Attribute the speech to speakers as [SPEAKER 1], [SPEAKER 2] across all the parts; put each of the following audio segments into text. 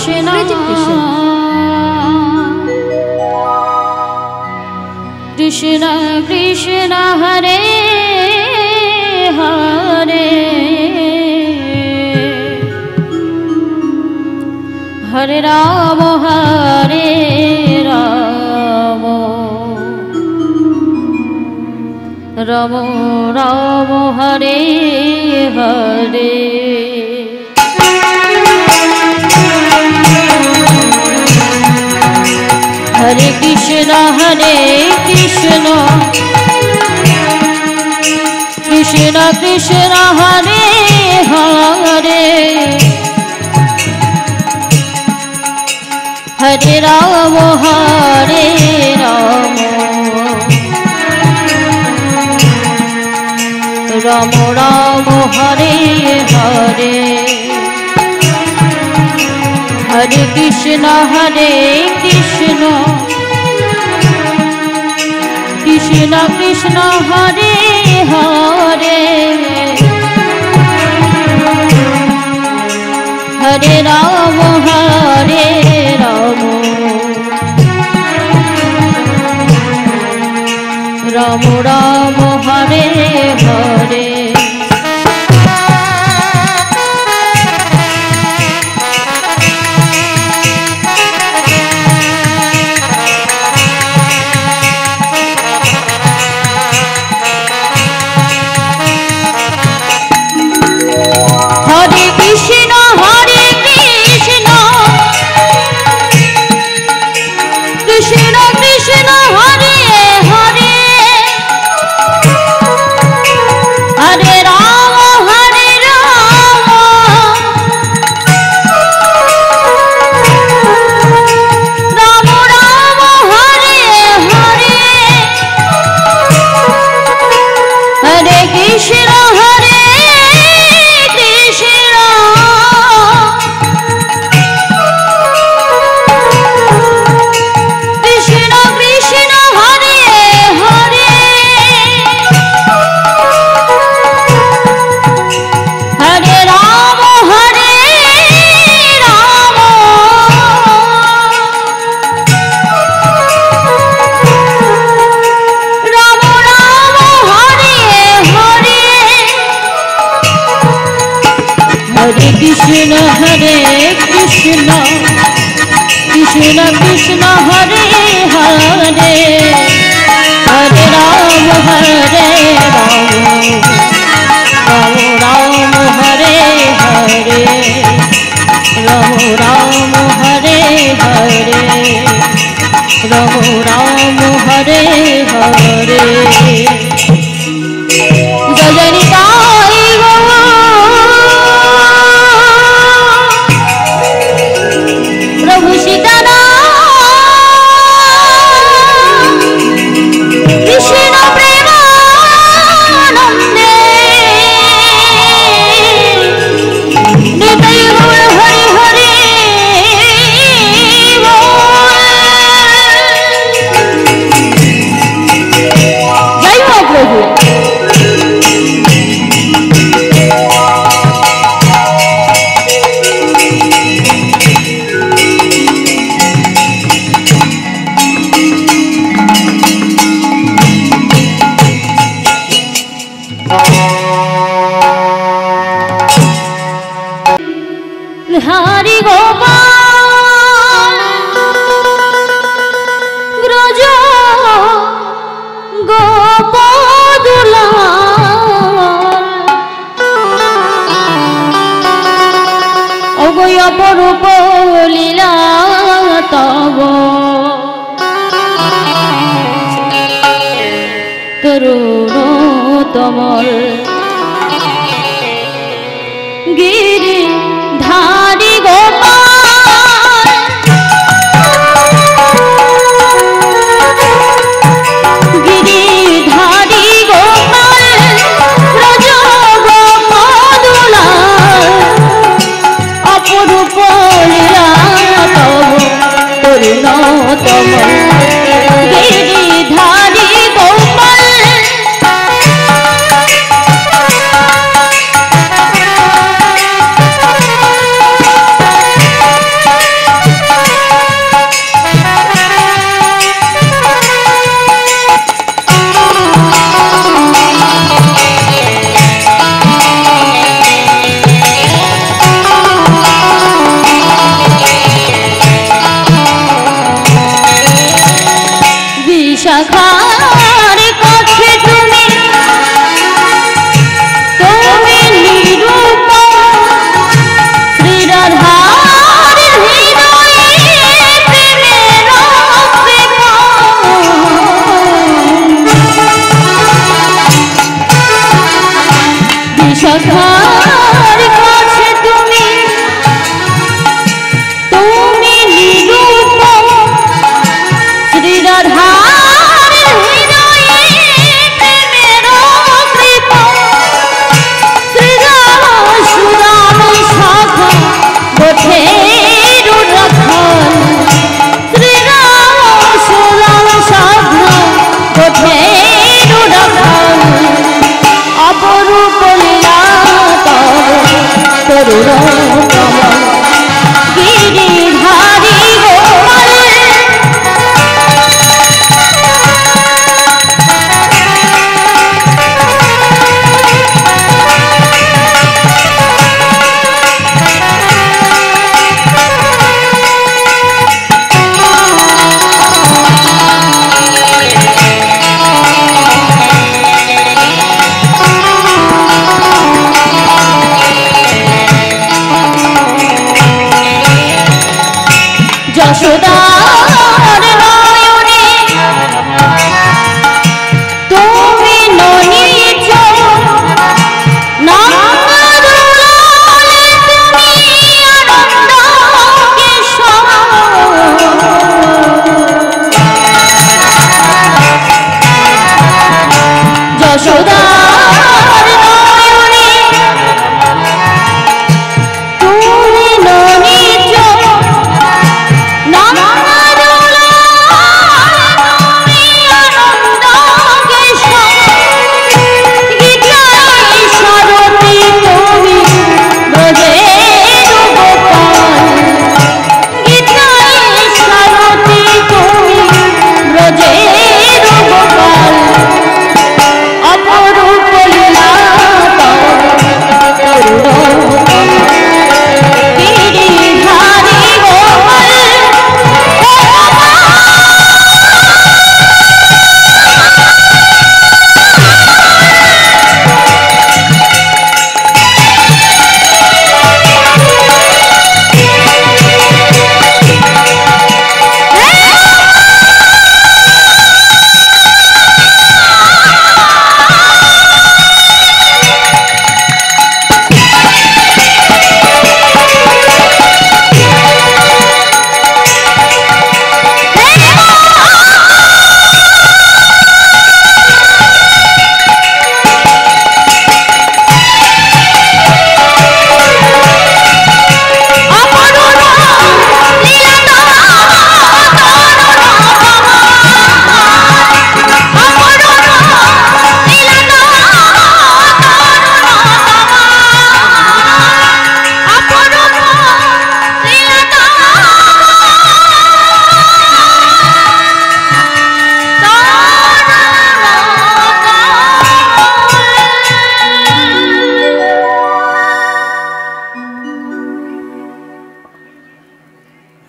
[SPEAKER 1] Krishna Krishna Krishna Hare Hare Hare Rama Hare Rama Rama Rama Hare Hare Hare Krishna Krishna Krishna Hare Hare Hare Rama Hare Rama Rama Rama Hare Hare Hare Krishna Krishna Krishna Hare Hare Hare Rama Hare Rama Rama Rama Hare Hare Krishna Krishna Krishna Hare Hare Hare Rama Hare Rama Rama Rama Hare Hare Rama Rama Hare Hare Rama Rama Hare Hare Jajanita Hari Gopal Graja Gopadula Ogoya Porupo Lila Tavo Taruno Tamal Giri Dhari Gopal Giri Dhari Gopal Raja Gopadula Apurupo Lila Tavo Turino Tamal Giri Dhari Gopal যশোদার নয়নে তুমি ননিচ যশোদার নয়নে তুমি ননিচ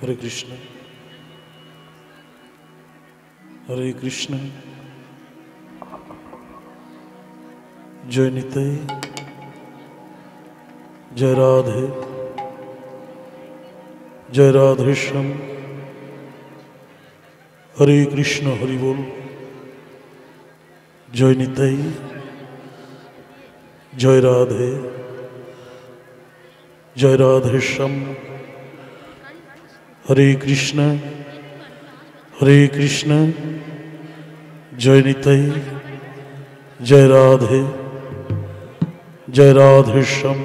[SPEAKER 2] हरे कृष्ण हरे कृष्ण जय निताई जय राधे जय राधेश्याम हरे कृष्ण हरि बोल जय निताई जय राधे जय राधेश्याम हरे कृष्ण जय निताई जय राधे जय राधेश्याम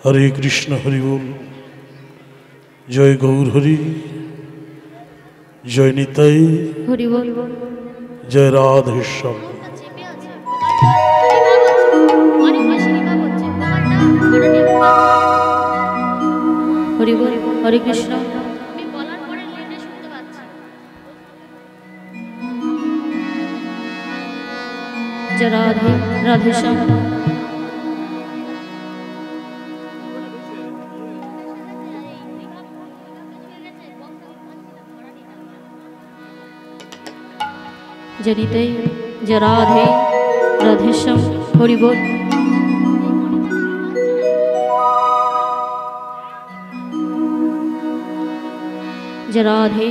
[SPEAKER 2] हरे कृष्ण हरि बोल जय गौर हरि जय निताई
[SPEAKER 1] हरि बोल
[SPEAKER 2] जय राधेश्याम
[SPEAKER 1] हरि बोल हरे कृष्ण जय राधे राधेश्याम जय निताई जय राधे राधेश्याम हरि बोल जय राधे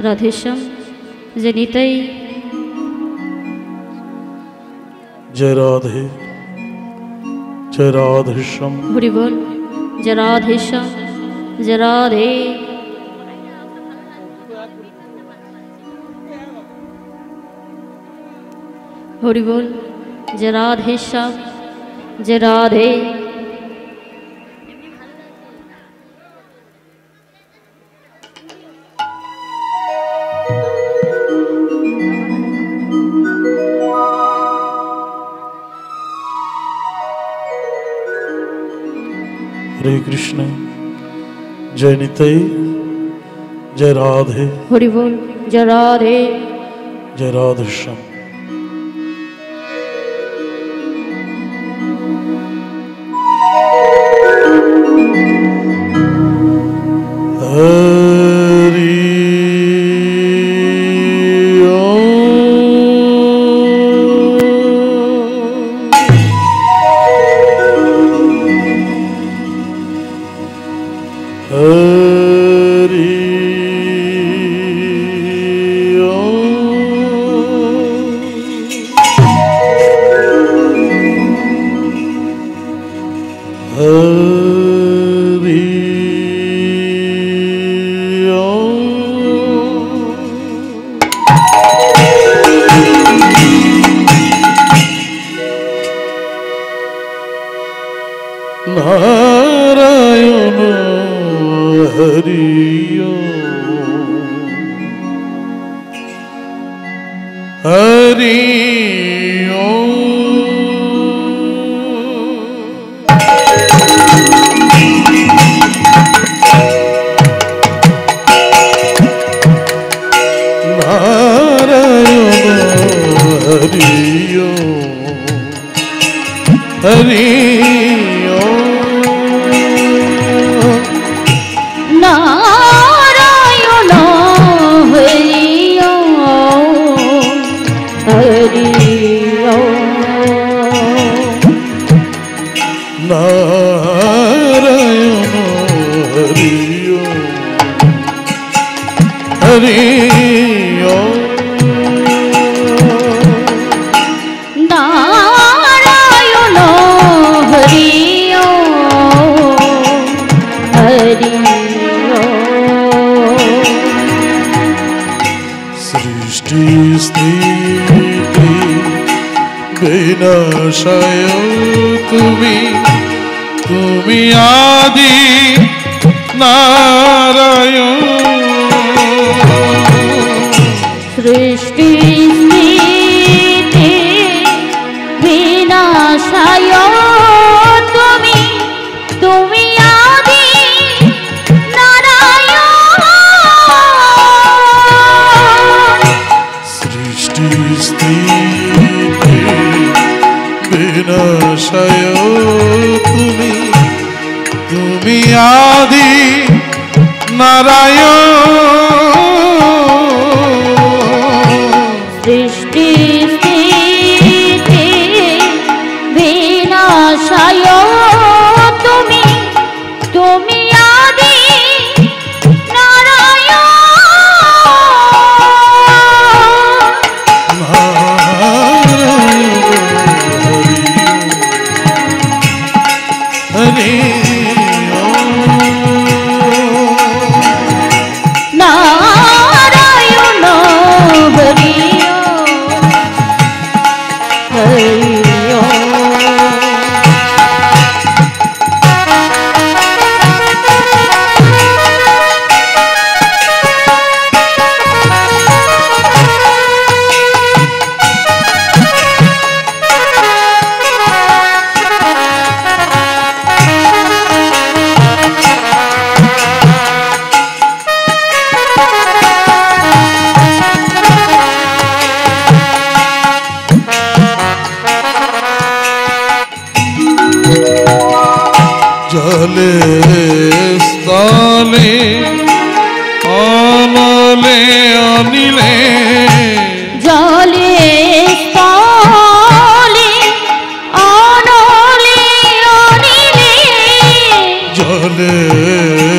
[SPEAKER 1] राधेश्याम जय निताई
[SPEAKER 2] जय राधे जय राधेश्याम
[SPEAKER 1] हरि बोल जय राधेश्याम जय राधे हरि बोल जय राधेश्याम जय राधे
[SPEAKER 2] हरे कृष्ण जय निताई जय राधे
[SPEAKER 1] हरि बोल जय राधे
[SPEAKER 2] जय राधेश्याम हरि বিনাশায় তুমি তুমি আদি নারায়ণ
[SPEAKER 1] সৃষ্টি স্থিতি বিনাশায় তুমি তুমি আদি নারায়ণ
[SPEAKER 2] সৃষ্টি স্থিতি বিনাশায় তুমি তুমি আদি নারায়ণ
[SPEAKER 1] সৃষ্টি স্থিতি বিনাশায় তুমি তুমি আদি নারায়ণ
[SPEAKER 2] হরি
[SPEAKER 1] নারায়ণ হরি হরি
[SPEAKER 2] জলে স্থলে অনলে অনিলে
[SPEAKER 1] জলে স্থলে অনলে অনিলে
[SPEAKER 2] জলে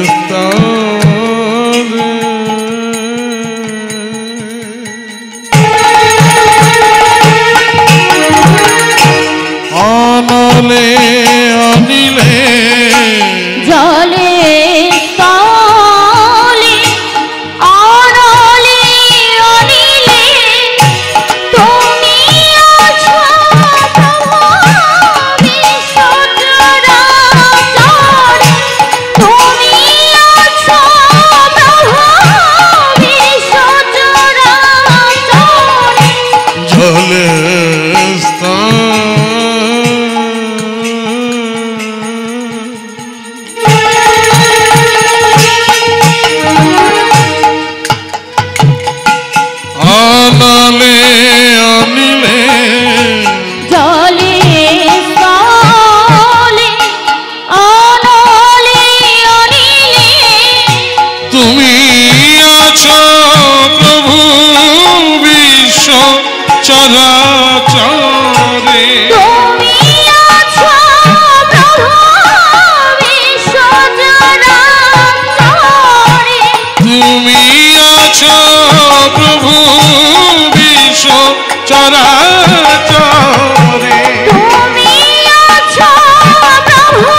[SPEAKER 2] স্থলে অনলে অনিলে
[SPEAKER 1] জলে স্থলে অনলে অনিলে তুমি আছো বিশ্বচরাচরে তুমি আছো বিশ্বচরাচরে
[SPEAKER 2] জলে অনলে অনিলে
[SPEAKER 1] জলে স্থলে অনলে অনিলে
[SPEAKER 2] তুমি আছো প্রভু বিশ্ব চরাচরে
[SPEAKER 1] তুমি আছো প্রভু বিশ্বচরাচরে
[SPEAKER 2] তুমি আছো প্রভু বিশ্ব চরাচরে
[SPEAKER 1] তুমি আছো প্রভু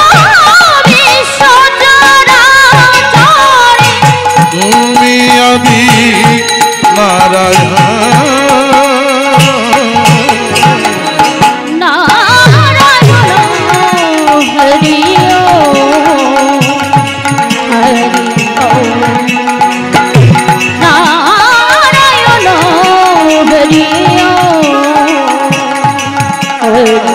[SPEAKER 1] বিশ্বচরাচরে
[SPEAKER 2] তুমি আদি নারায়ণ
[SPEAKER 1] নারায়ণ হরি হরি নারায়ণ হরি হরি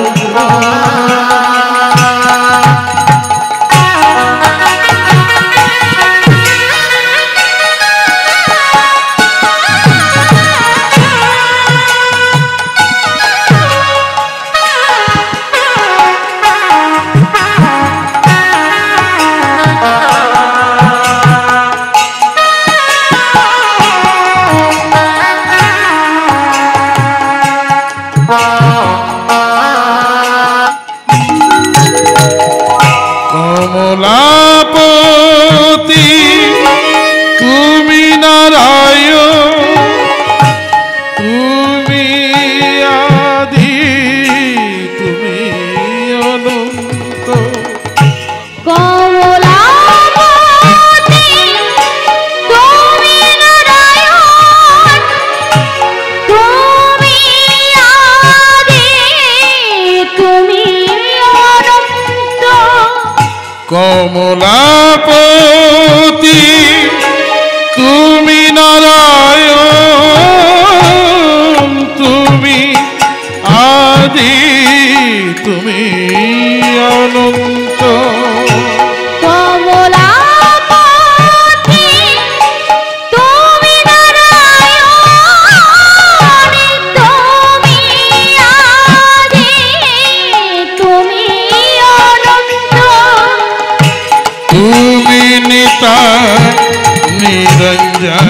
[SPEAKER 2] নিরঞ্জন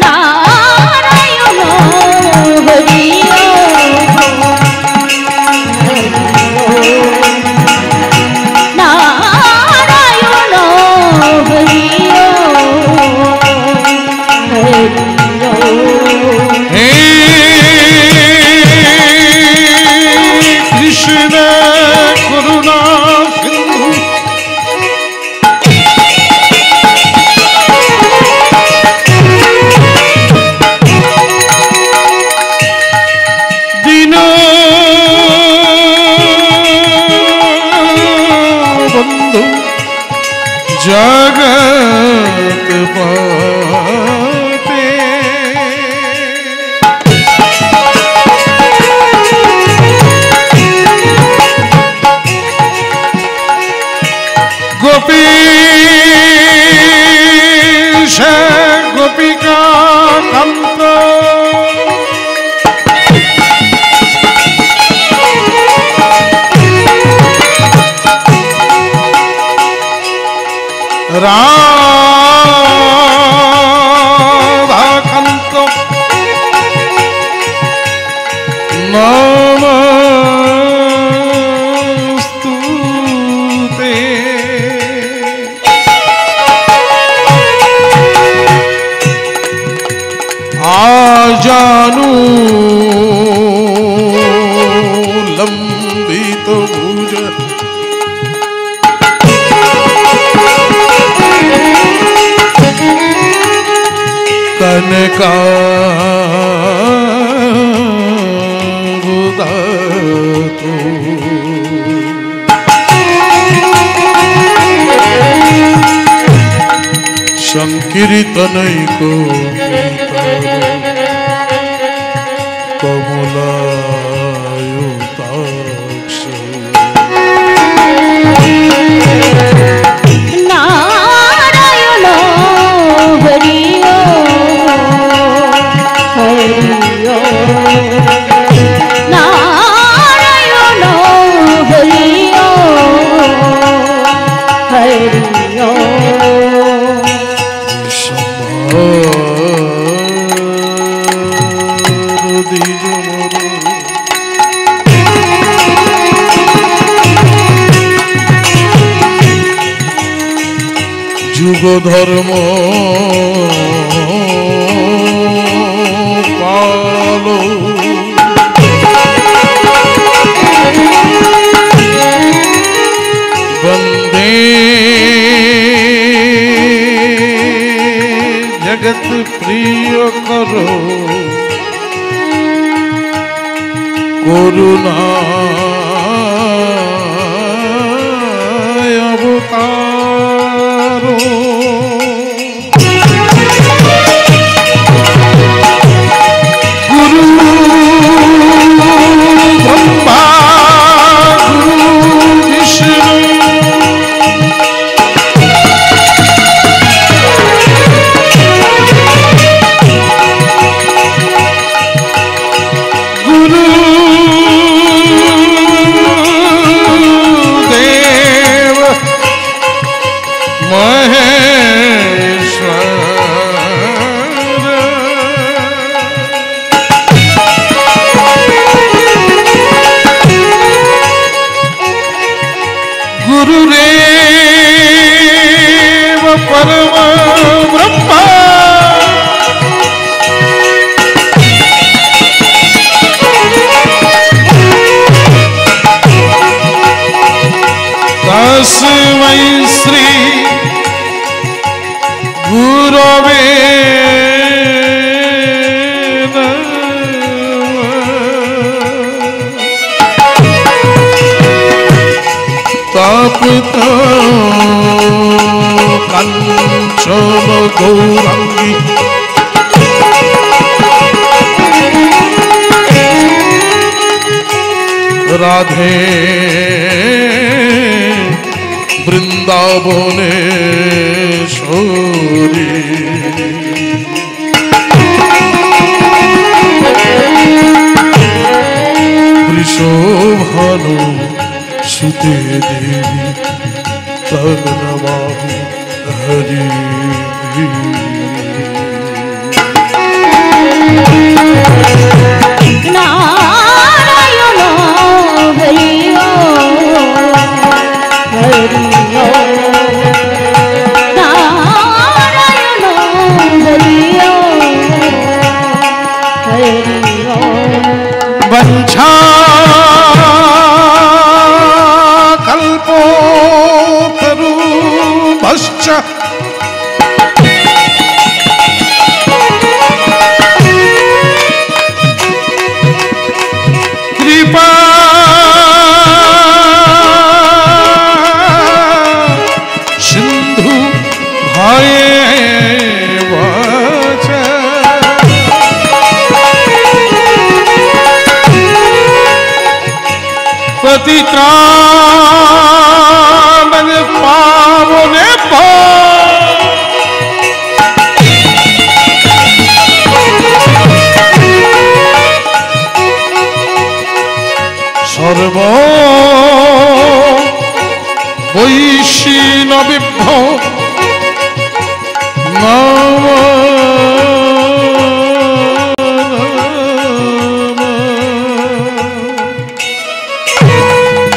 [SPEAKER 1] নারায়ণ হরি নারায়ণ হরি
[SPEAKER 2] হে কৃষ্ণ করুণা সিন্ধু দীন বন্ধু জগৎ পাতে গোপীশ গোপিকা কান্ত রাধাকান্ত নমস্তুতে আজানু লম্বিত ভুজ কনকাবদাতো সংকীর্তনৈকো কমলায়ুতাক্ষ
[SPEAKER 1] নারায়ণ হরি হরি নারায়ণ হরি হরি
[SPEAKER 2] যুগ ধর্ম পালো বন্দে জগৎ প্রিয় করো করুণা অবতারো গুরু ব্রহ্মা গুরু বিষ্ণু গুরু দেব মহেশ্বর গুরুরেব পরম ব্রহ্মা तस्मै श्री गुरवे तप्त कंचन गौरंगी राधे বৃন্দাবনেশ্বরী বৃষভানু সুতে দেবী तन नमामि हरि
[SPEAKER 1] नारायण हरि हरि नारायण हरि हरि
[SPEAKER 2] वंशा कल्पोतरूपश्च कृपा सिंधु भयेव च पतित्राण पावने सर्व वैष्णवेभ्यो नमः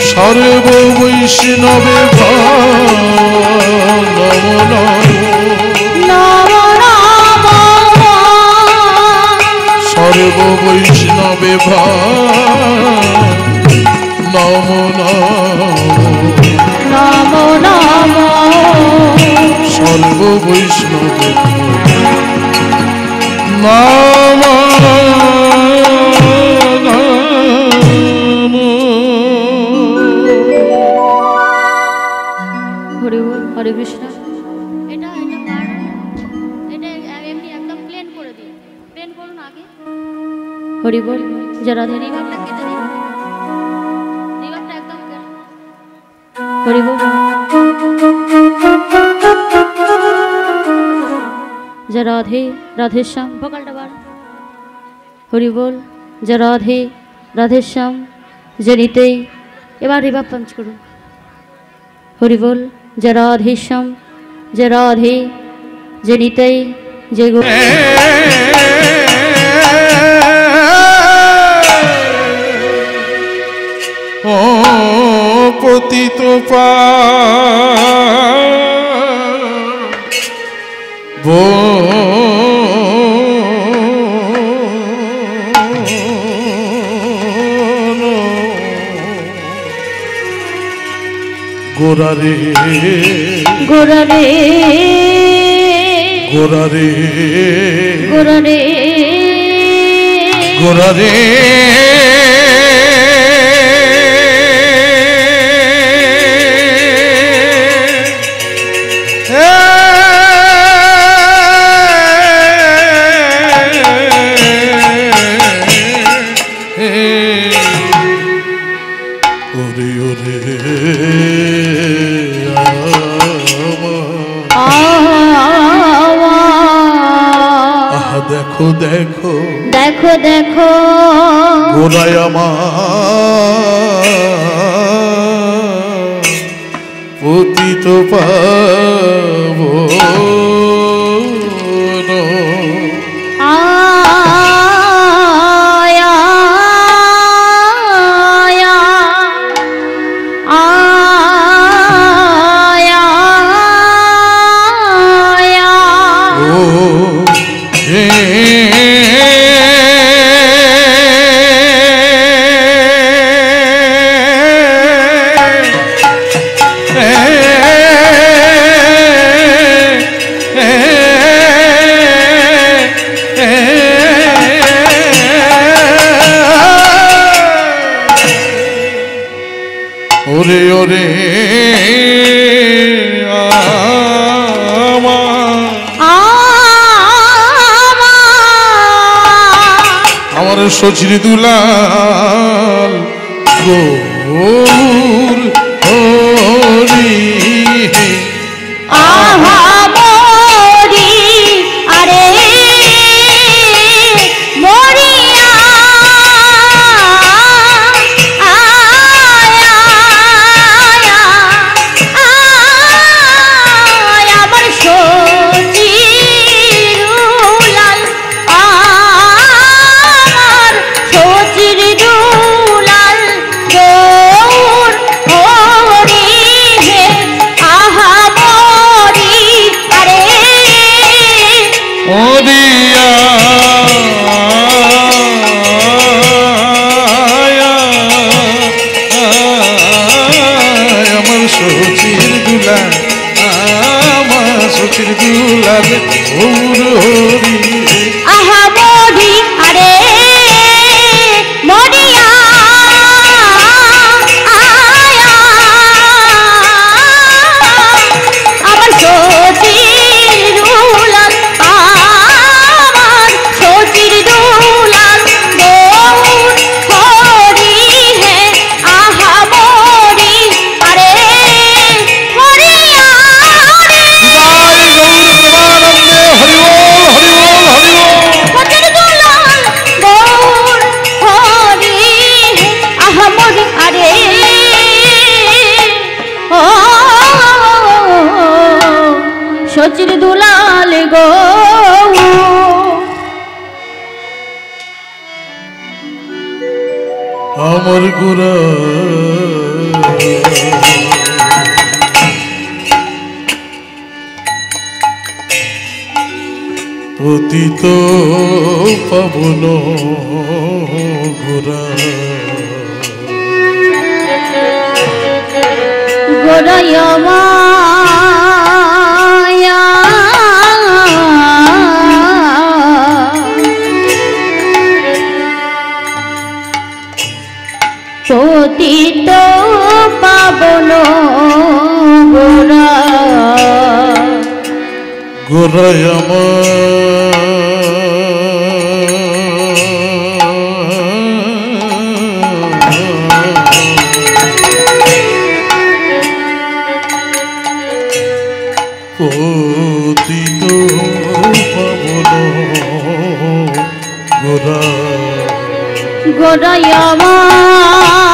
[SPEAKER 2] सर्व वैष्णवेभ्यो नमो नमः सर्व वैष्णवेभ्यो नमो नमः सर्व वैष्णवेभ्यो नमो
[SPEAKER 1] हरे कृष्ण এটা এমনি একদম প্লেন করে দিন প্লেন করুন আগে হরি বল জরা ধরে রিভাবটা কেটে দিন রিভাবটা একদম কেটে হরি বল জয় রাধে রাধে শ্যাম ভোকালটা বার হরি বল জয় রাধে রাধে শ্যাম জনিতেই এবার রিভাব পাঞ্চ করুন হরি বল जय राधे श्याम जय राधे जनितै जय गो
[SPEAKER 2] ओ पतित पावो गोरारे
[SPEAKER 1] गोरारे
[SPEAKER 2] गोरारे
[SPEAKER 1] गोरारे
[SPEAKER 2] गोरारे देखो देखो
[SPEAKER 1] देखो देखो
[SPEAKER 2] गोराय আমার পতিত পাবন
[SPEAKER 1] आया आया आया आया
[SPEAKER 2] ओ हे ওরে ওরে আমার সচির দুলাল গৌর হরি
[SPEAKER 1] आहा मोरी अरे मोरिया आया आया आया
[SPEAKER 2] দুলাল আমার সচির দুলাল গৌর হরি
[SPEAKER 1] আহা মরি আরে মরিয়া আয়া আমার সচির দুলাল আমার সচির দুলাল গৌর হরি হে আহা মরি আরে মরিয়া রে সচির দুলাল গৌর হরি হে আহা মরি আরে ও সচির দুলাল গৌর
[SPEAKER 2] আমার গোরা পতিত পাবন গোরা
[SPEAKER 1] গোরায় মায়া পতিত পাবন গোরা
[SPEAKER 2] গোরায় পতিত পাবন গোরা
[SPEAKER 1] গোরায় মায়া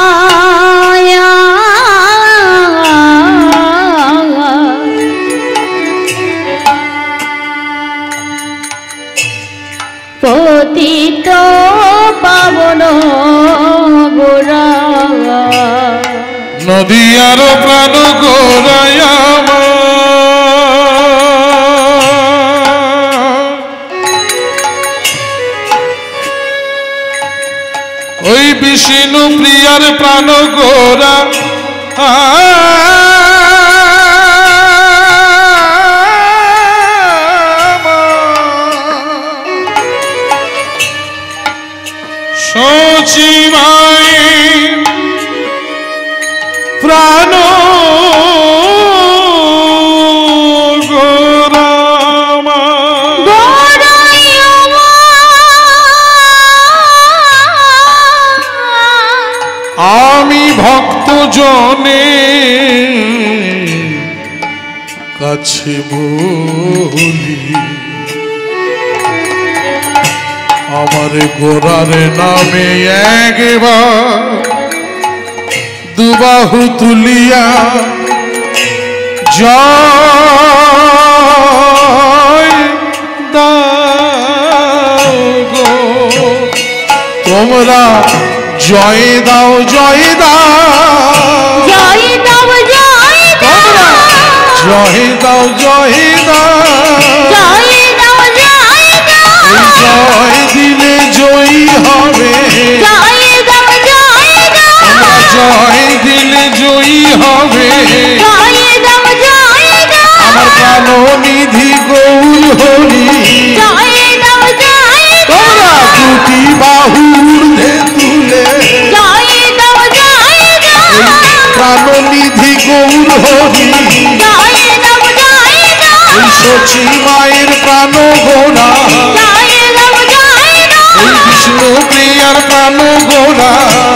[SPEAKER 1] পতিত পাবন গোরা
[SPEAKER 2] নদীয়ার প্রাণ গোরায় ওই বিষ্ণু প্রিয়ার প্রাণ গোরা সচিমাই প্রাণ আমি ভক্ত জনে কাছে বলি আমার গোরার নামে একবার দুবাহু তুলিয়া জয় দাও গো তোমরা জয় দাও জয় দাও
[SPEAKER 1] জয় দাও জয় দাও
[SPEAKER 2] জয় দাও জয় দাও
[SPEAKER 1] জয় দাও জয় দাও
[SPEAKER 2] জয় দিলে জয়ী হবে
[SPEAKER 1] জয় দাও জয় দাও
[SPEAKER 2] জয় দিলে জয়ী হবে
[SPEAKER 1] জয় দাও জয় দাও
[SPEAKER 2] আমার প্রাণনিধি গৌর হরি
[SPEAKER 1] জয় দাও জয় দাও
[SPEAKER 2] তোমরা দুটি বাহুর তুলে
[SPEAKER 1] জয় দাও জয় দাও
[SPEAKER 2] প্রাণনিধি গৌর হরি
[SPEAKER 1] জয় দাও জয় দাও
[SPEAKER 2] ওই সচি মায়ের প্রাণ গোরা
[SPEAKER 1] জয় দাও জয় দাও
[SPEAKER 2] ওই বিষ্ণু প্রিয়ার প্রাণ গোরা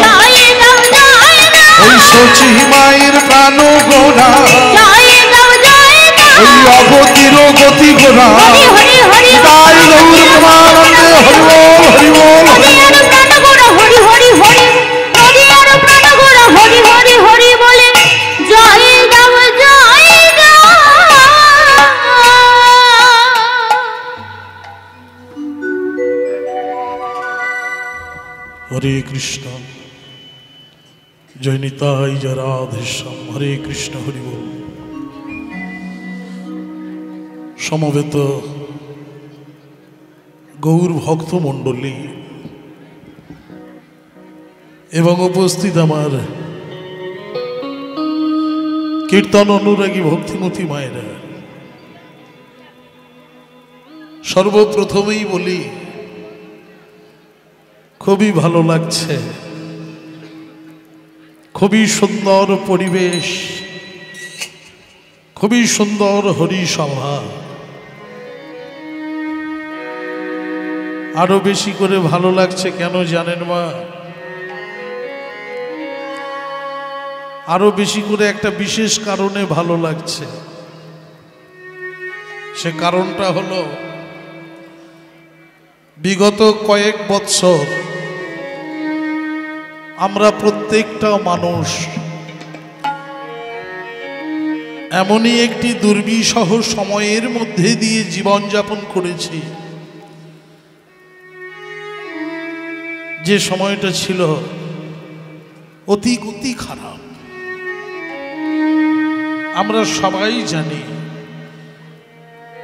[SPEAKER 1] জয় দাও জয় দাও
[SPEAKER 2] ওই সচি মায়ের প্রাণ গোরা
[SPEAKER 1] জয় দাও জয় দাও
[SPEAKER 2] ওই অগতির গতি গোরা
[SPEAKER 1] হরি হরি হরি
[SPEAKER 2] তাই গৌর প্রেমানন্দে হরি বল
[SPEAKER 1] নদীয়ার প্রাণ গোরা হরি হরি হরি নদীয়ার প্রাণ গোরা হরি হরি হরি বলে জয় দাও জয় দাও
[SPEAKER 2] হরে কৃষ্ণ জয় নিতাই জয় রাধেশ্যাম হরে কৃষ্ণ হরি বল সমবেত গৌর ভক্ত মণ্ডলী এবং উপস্থিত আমার কীর্তন অনুরাগী ভক্তিমতী মায়েরা, সর্বপ্রথমেই বলি খুবই ভালো লাগছে, খুবই সুন্দর পরিবেশ, খুবই সুন্দর হরিসভা। আরো বেশি করে ভালো লাগছে কেন জানেন মা? আরো বেশি করে একটা বিশেষ কারণে ভালো লাগছে। সে কারণটা হলো বিগত কয়েক বৎসর আমরা প্রত্যেকটা মানুষ এমনই একটি দুর্বিষহ সময়ের মধ্যে দিয়ে জীবনযাপন করেছি, যে সময়টা ছিল অতি অতি খারাপ। আমরা সবাই জানি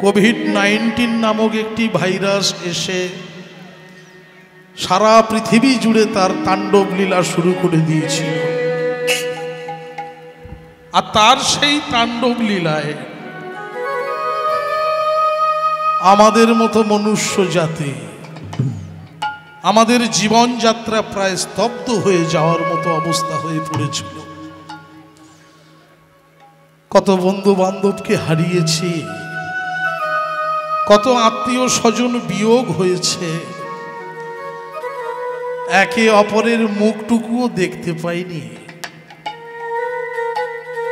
[SPEAKER 2] কোভিড-19 নামক একটি ভাইরাস এসে সারা পৃথিবী জুড়ে তার তাণ্ডব লীলা শুরু করে দিয়েছিল। আর তার সেই তাণ্ডব লীলায় আমাদের মতো মনুষ্য জাতি, আমাদের জীবনযাত্রা প্রায় স্তব্ধ হয়ে যাওয়ার মতো অবস্থা হয়ে পড়েছিল। কত বন্ধু বান্ধবকে হারিয়েছি, কত আত্মীয় স্বজন বিয়োগ হয়েছে, একে অপরের মুখটুকুও দেখতে পাইনি।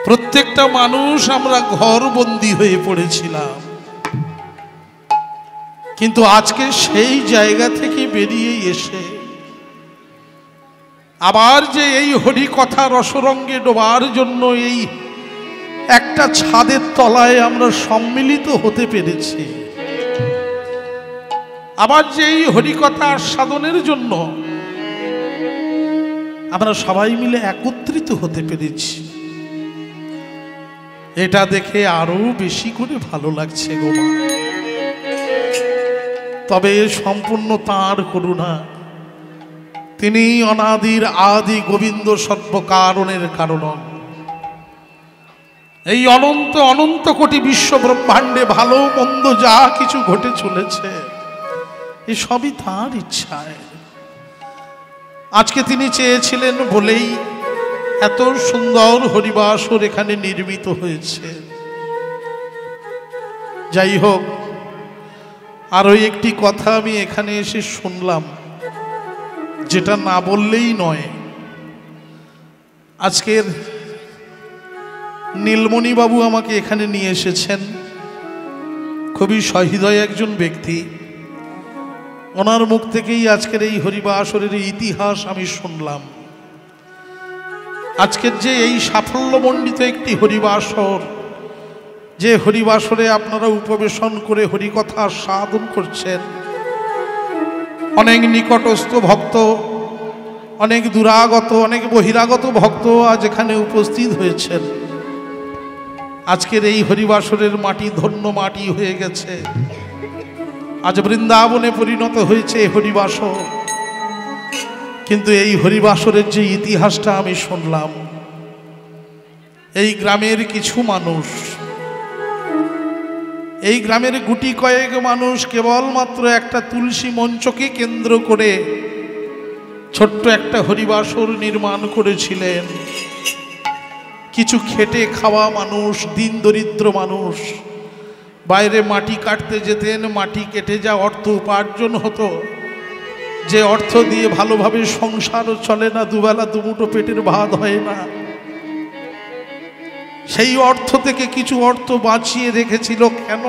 [SPEAKER 2] প্রত্যেকটা মানুষ আমরা ঘরবন্দি হয়ে পড়েছিলাম। কিন্তু আজকে সেই জায়গা থেকে বেরিয়ে এসে আবার যে এই হরি কথা রসরঙ্গে ডোবার জন্য এই একটা ছাদের তলায় আমরা সম্মিলিত হতে পেরেছি, আবার যে এই হরিকথা আস্বাদনের জন্য আমরা সবাই মিলে একত্রিত হতে পেরেছি, এটা দেখে আরো বেশি করে ভালো লাগছে গো মা। তবে সম্পূর্ণ তাঁর করুণা, তিনি অনাদির আদি গোবিন্দ সর্বকারণের কারণ। এই অনন্ত অনন্ত কোটি বিশ্ব ব্রহ্মাণ্ডে ভালো মন্দ যা কিছু ঘটে চলেছে এই সবই তাঁর ইচ্ছায়। আজকে তিনি চেয়েছিলেন বলেই এত সুন্দর হরিবাসর এখানে নির্মিত হয়েছে। যাই হোক, আরো একটি কথা আমি এখানে এসে শুনলাম, যেটা না বললেই নয়। আজকের নীলমণি বাবু আমাকে এখানে নিয়ে এসেছেন, খুবই সহৃদয় একজন ব্যক্তি। ওনার মুখ থেকেই আজকের এই হরিবাসরের ইতিহাস আমি শুনলাম। আজকের যে এই সাফল্যমণ্ডিত একটি হরিবাসর, যে হরিবাসরে আপনারা উপবেশন করে হরিকথা সাধন করছেন, অনেক নিকটস্থ ভক্ত, অনেক দূরাগত, অনেক বহিরাগত ভক্ত আজ এখানে উপস্থিত হয়েছেন। আজকের এই হরিবাসরের মাটি ধন্য মাটি হয়ে গেছে, আজ বৃন্দাবনে পরিণত হয়েছে হরিবাসর। কিন্তু এই হরিবাসরের যে ইতিহাসটা আমি শুনলাম, এই গ্রামের কিছু মানুষ, এই গ্রামের গুটি কয়েক মানুষ কেবলমাত্র একটা তুলসী মঞ্চকে কেন্দ্র করে ছোট্ট একটা হরিবাসর নির্মাণ করেছিলেন। কিছু খেটে খাওয়া মানুষ, দিন দরিদ্র মানুষ বাইরে মাটি কাটতে যেতেন, মাটি কেটে যা অর্থ উপার্জন হতো, যে অর্থ দিয়ে ভালোভাবে সংসারও চলে না, দুবেলা দুমুঠো পেটের ভাত হয় না, সেই অর্থ থেকে কিছু অর্থ বাঁচিয়ে রেখেছিল কেন?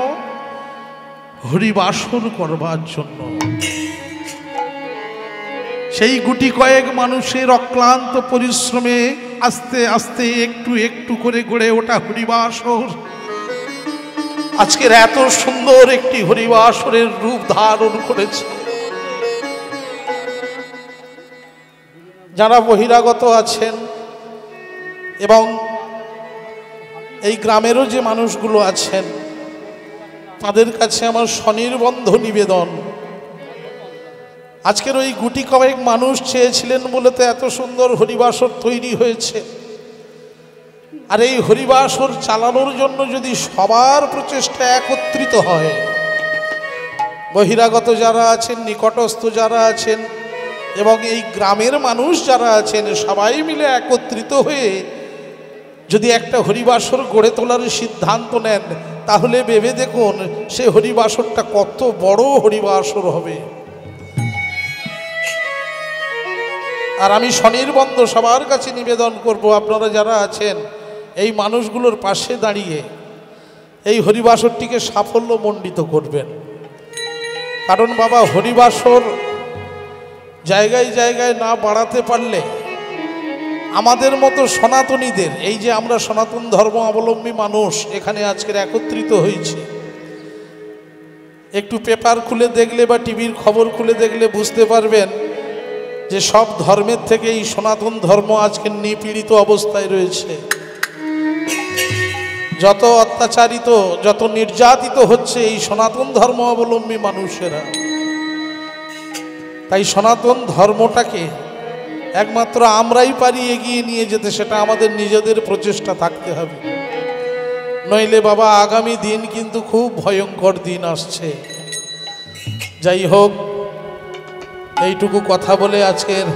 [SPEAKER 2] হরিবাসর করবার জন্য। সেই গুটি কয়েক মানুষের অক্লান্ত পরিশ্রমে আস্তে আস্তে একটু একটু করে গড়ে ওঠা হরিবাসর আজকের এত সুন্দর একটি হরিবাসরের রূপ ধারণ করেছে। যারা বহিরাগত আছেন এবং এই গ্রামেরও যে মানুষগুলো আছেন, তাদের কাছে আমার স্বনির্বন্ধ নিবেদন, আজকের ওই গুটি কয়েক মানুষ চেয়েছিলেন বলে তো এত সুন্দর হরিবাসর তৈরি হয়েছে। আর এই হরিবাসর চালানোর জন্য যদি সবার প্রচেষ্টা একত্রিত হয়, বহিরাগত যারা আছেন, নিকটস্থ যারা আছেন এবং এই গ্রামের মানুষ যারা আছেন, সবাই মিলে একত্রিত হয়ে যদি একটা হরিবাসর গড়ে তোলার সিদ্ধান্ত নেন, তাহলে ভেবে দেখুন সে হরিবাসরটা কত বড় হরিবাসর হবে। আর আমি স্বনির্বন্ধ সবার কাছে নিবেদন করব, আপনারা যারা আছেন এই মানুষগুলোর পাশে দাঁড়িয়ে এই হরিবাসরটিকে সাফল্যমণ্ডিত করবেন। কারণ বাবা, হরিবাসর জায়গায় জায়গায় না বাড়াতে পারলে আমাদের মতো সনাতনীদের, এই যে আমরা সনাতন ধর্ম অবলম্বী মানুষ এখানে আজকের একত্রিত হয়েছি, একটু পেপার খুলে দেখলে বা টিভির খবর খুলে দেখলে বুঝতে পারবেন যে সব ধর্মের থেকে এই সনাতন ধর্ম আজকে নিপীড়িত অবস্থায় রয়েছে। যত অত্যাচারিত, যত নির্যাতিত হচ্ছে এই সনাতন ধর্ম অবলম্বী মানুষেরা। তাই সনাতন ধর্মটাকে একমাত্র আমরাই পারি এগিয়ে নিয়ে যেতে, সেটা আমাদের নিজেদের প্রচেষ্টা থাকতে হবে। নইলে বাবা, আগামী দিন কিন্তু খুব ভয়ঙ্কর দিন আসছে। যাই হোক, এইটুকু কথা বলে আজকের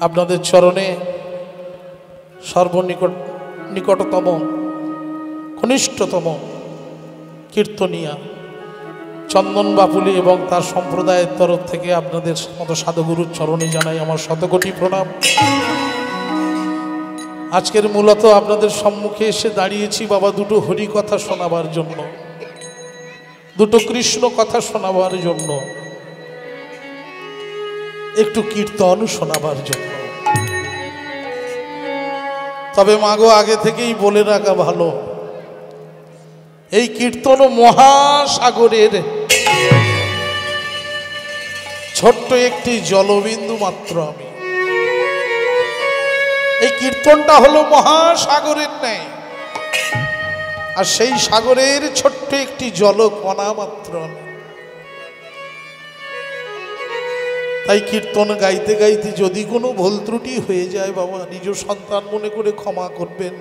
[SPEAKER 2] আপনাদের চরণে নিকটতম ঘনিষ্ঠতম কীর্তনিয়া চন্দন বাপুলি এবং তার সম্প্রদায়ের তরফ থেকে আপনাদের মতো সাধুগুরুর চরণে জানাই আমার শতকোটি প্রণাম। আজকের মূলত আপনাদের সম্মুখে এসে দাঁড়িয়েছি বাবা দুটো হরি কথা শোনাবার জন্য, দুটো কৃষ্ণ কথা শোনাবার জন্য, একটু কীর্তন শোনাবার জন্য। তবে মাগো, আগে থেকেই বলে রাখা ভালো, এই কীর্তন মহাসাগরের ছোট্ট একটি জলবিন্দু মাত্র। আমি এই কীর্তনটা হলো মহাসাগরের ন্যায়, আর সেই সাগরের ছোট্ট একটি জলকণা মাত্র। তাই কীর্তন গাইতে গাইতে যদি কোনো ভুল ত্রুটি হয়ে যায় বাবা, নিজ সন্তান মনে করে ক্ষমা করবেন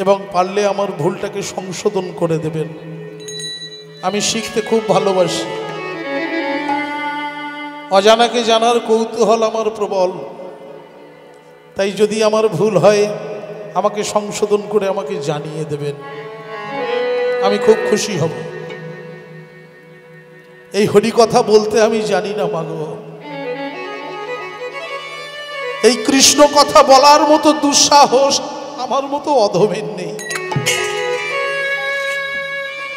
[SPEAKER 2] এবং পারলে আমার ভুলটাকে সংশোধন করে দেবেন। আমি শিখতে খুব ভালোবাসি, অজানাকে জানার কৌতূহল আমার প্রবল। তাই যদি আমার ভুল হয় আমাকে সংশোধন করে আমাকে জানিয়ে দেবেন, আমি খুব খুশি হব। এই হরি কথা বলতে আমি জানি না মাগো, এই কৃষ্ণ কথা বলার মতো দুঃসাহস আমার মতো অধমের নেই।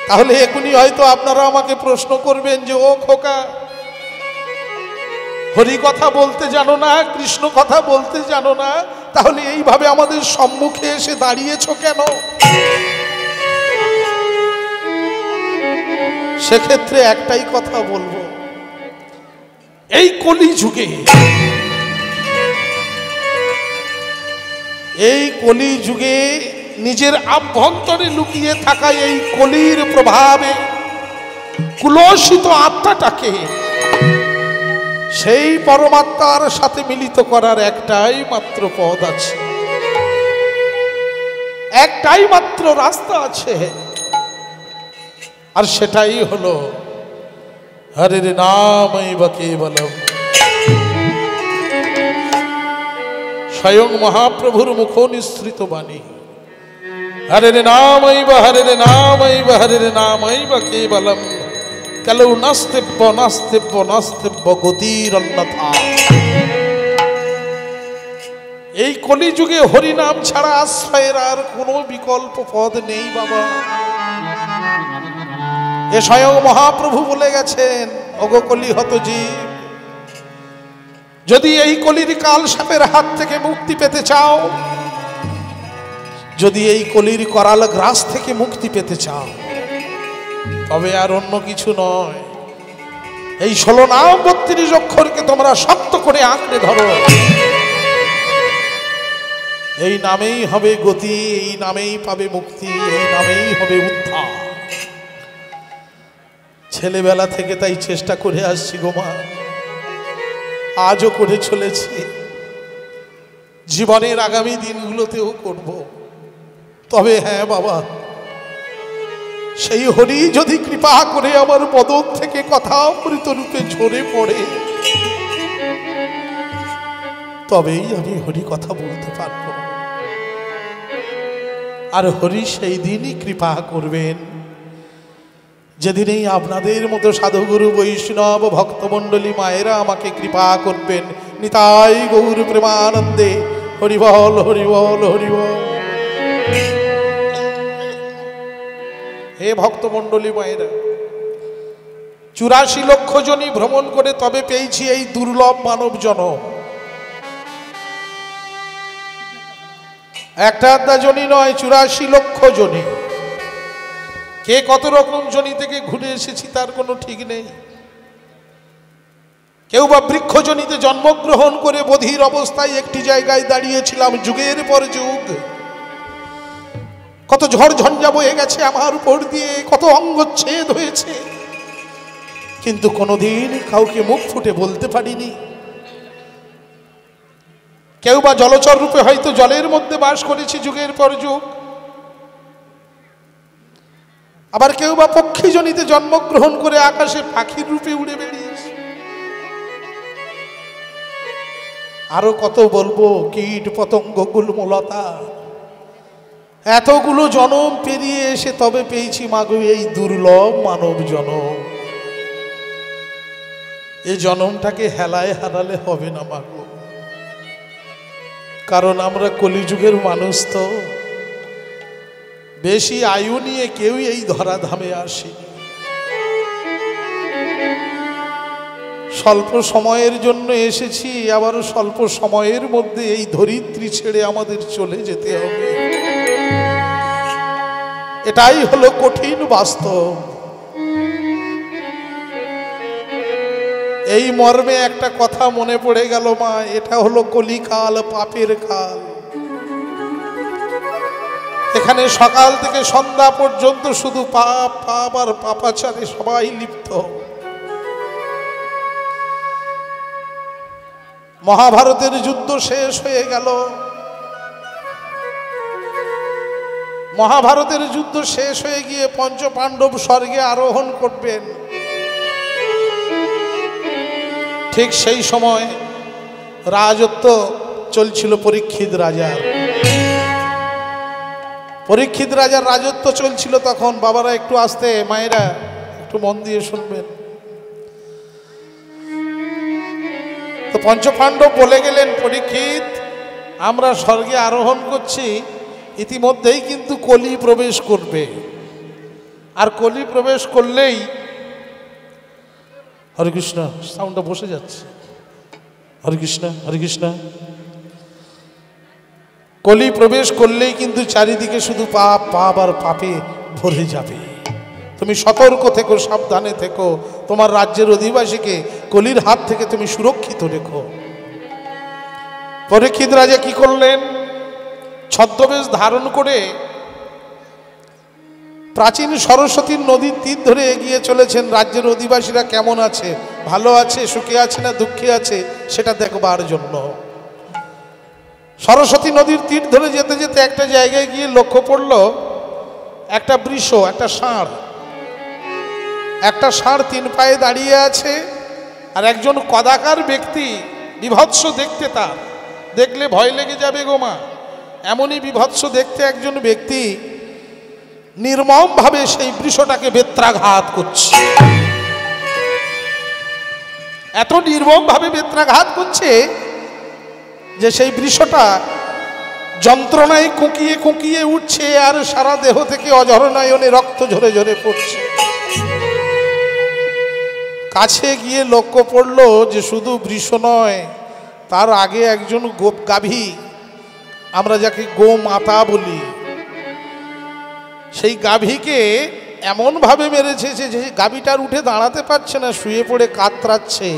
[SPEAKER 2] তাহলে এখনই হয়তো আপনারা আমাকে প্রশ্ন করবেন যে, ও খোকা, হরি কথা বলতে জানো না, কৃষ্ণ কথা বলতে জানো না, তাহলে এইভাবে আমাদের সম্মুখে এসে দাঁড়িয়েছো কেন? সেক্ষেত্রে একটাই কথা বলবো, এই কলিযুগে, এই কলিযুগে নিজের আভ্যন্তরে লুকিয়ে থাকা এই কলির প্রভাবে কুলসিত আত্মাটাকে সেই পরমাত্মার সাথে মিলিত করার একটাই মাত্র পথ আছে, একটাই মাত্র রাস্তা আছে, আর সেটাই হলো হরির নামৈব কেবলম। স্বয়ং মহাপ্রভুর মুখ নিঃসৃত বাণী, হরির নামৈব হরির নামৈব হরির নামৈব কেবলম, কালৌ নাস্তিব্য নাস্তিব্য নাস্তিব্য গতিরন্যথা। এই কলিযুগে হরিনাম ছাড়া আশ্রয়ের আর কোনো বিকল্প পথ নেই বাবা। এ স্বয়ং মহাপ্রভু বলে গেছেন, ওগো কলি হত জীব, যদি এই কলির কাল সাপের হাত থেকে মুক্তি পেতে চাও, যদি এই কলির করাল গ্রাস থেকে মুক্তি পেতে চাও, তবে আর অন্য কিছু নয়, এই 16 নাম 32 অক্ষরকে তোমরা শক্ত করে আঁকড়ে ধরো। এই নামেই হবে গতি, এই নামেই পাবে মুক্তি, এই নামেই হবে উদ্ধার। ছেলেবেলা থেকে তাই চেষ্টা করে আসছি গো মা, আজও করে চলেছি। জীবনের আগামী দিনগুলোতেও করব। তবে হ্যাঁ বাবা, সেই হরি যদি কৃপা করে আমার বদন থেকে কথা অমৃত রূপে ঝরে পড়ে, তবেই আমি হরি কথা বলতে পারব। আর হরি সেই দিনই কৃপা করবেন যেদিনেই আপনাদের মতো সাধুগুরু বৈষ্ণব ভক্তমণ্ডলী মায়েরা আমাকে কৃপা করবেন। নিতাই গৌর প্রেমানন্দে। হরিবল হরিবল হরিবল। হে ভক্তমণ্ডলী মায়েরা, 84 লক্ষ জনই ভ্রমণ করে তবে পেয়েছি এই দুর্লভ মানব জনম। একটা আধা জনই নয়, 84 লক্ষ জনই। কে কত রকম জনি থেকে ঘুরে এসেছি তার কোনো ঠিক নেই। কেউ বা বৃক্ষজনিতে জন্মগ্রহণ করে বধির অবস্থায় একটি জায়গায় দাঁড়িয়েছিলাম যুগের পর যুগ। কত ঝড় ঝঞ্ঝা বয়ে গেছে আমার উপর দিয়ে, কত অঙ্গচ্ছেদ হয়েছে, কিন্তু কোনোদিন কাউকে মুখ ফুটে বলতে পারিনি। কেউ বা জলচর রূপে হয়তো জলের মধ্যে বাস করেছি যুগের পর যুগ, আবার কেউ বা পক্ষীজনিতে জন্মগ্রহণ করে আকাশে পাখির রূপে উড়ে বেরিয়েছে। আরো কত বলবো, কীট পতঙ্গ গুল্মলতা, এতগুলো জনম পেরিয়ে এসে তবে পেয়েছি মাগো এই দুর্লভ মানব জনম। এই জনমটাকে হেলায় হারালে হবে না মাগো, কারণ আমরা কলিযুগের মানুষ, তো বেশি আয়ু নিয়ে কেউই এই ধরাধামে আসেনি। স্বল্প সময়ের জন্য এসেছি, আবারও স্বল্প সময়ের মধ্যে এই ধরিত্রী ছেড়ে আমাদের চলে যেতে হবে। এটাই হলো কঠিন বাস্তব। এই মর্মে একটা কথা মনে পড়ে গেল মা, এটা হলো কলিকাল, পাপের কাল। এখানে সকাল থেকে সন্ধ্যা পর্যন্ত শুধু পাপ পাপ আর পাপাচারে সবাই লিপ্ত। মহাভারতের যুদ্ধ শেষ হয়ে গেল। মহাভারতের যুদ্ধ শেষ হয়ে গিয়ে পঞ্চপাণ্ডব স্বর্গে আরোহণ করবেন। ঠিক সেই সময় রাজত্ব চলছিল পরীক্ষিত রাজার। পরীক্ষিত রাজার রাজত্ব চলছিল তখন। বাবারা একটু আস্তে, মায়েরা একটু মন দিয়ে শুনবেন। তো পঞ্চপাণ্ডব বলে গেলেন, পরীক্ষিত আমরা স্বর্গে আরোহণ করছি, ইতিমধ্যেই কিন্তু কলি প্রবেশ করবে। আর কলি প্রবেশ করলেই, হরে কৃষ্ণ, সাউন্ডটা বসে যাচ্ছে, হরে কৃষ্ণ হরে কৃষ্ণ। কলি প্রবেশ করলেই কিন্তু চারিদিকে শুধু পাপ পাপ আর পাপে ভরে যাবে। তুমি সতর্ক থেকো, সাবধানে থেকো, তোমার রাজ্যের অধিবাসীকে কলির হাত থেকে তুমি সুরক্ষিত রেখো। পরীক্ষিত রাজা কি করলেন? ছদ্মবেশ ধারণ করে প্রাচীন সরস্বতীর নদীর তীর ধরে এগিয়ে চলেছেন। রাজ্যের অধিবাসীরা কেমন আছে, ভালো আছে, সুখে আছে না দুঃখে আছে, সেটা দেখবার জন্য। সরস্বতী নদীর তীর ধরে যেতে যেতে একটা জায়গায় গিয়ে লক্ষ্য পড়ল একটা বৃষ, একটা ষাঁড়। একটা ষাঁড় 3 পায়ে দাঁড়িয়ে আছে, আর একজন কদাকার ব্যক্তি, বিভৎস দেখতে, তার দেখলে ভয় লেগে যাবে গো মা, এমনই বিভৎস দেখতে একজন ব্যক্তি নির্মমভাবে সেই বৃষটাকে বেত্রাঘাত করছে। এত নির্মমভাবে বেত্রাঘাত করছে যে সেই বৃষটা যন্ত্রণায় কুঁকিয়ে কুঁকিয়ে উঠছে, আর সারা দেহ থেকে অঝরনয়নে রক্ত ঝরে ঝরে পড়ছে। কাছে গিয়ে লক্ষ্য পড়ল যে শুধু বৃষ নয়, তার আগে একজন গাভী, আমরা যাকে গো মাতা বলি, সেই গাভীকে এমনভাবে মেরেছে যে গাভীটার উঠে দাঁড়াতে পারছে না, শুয়ে পড়ে কাতরাচ্ছে,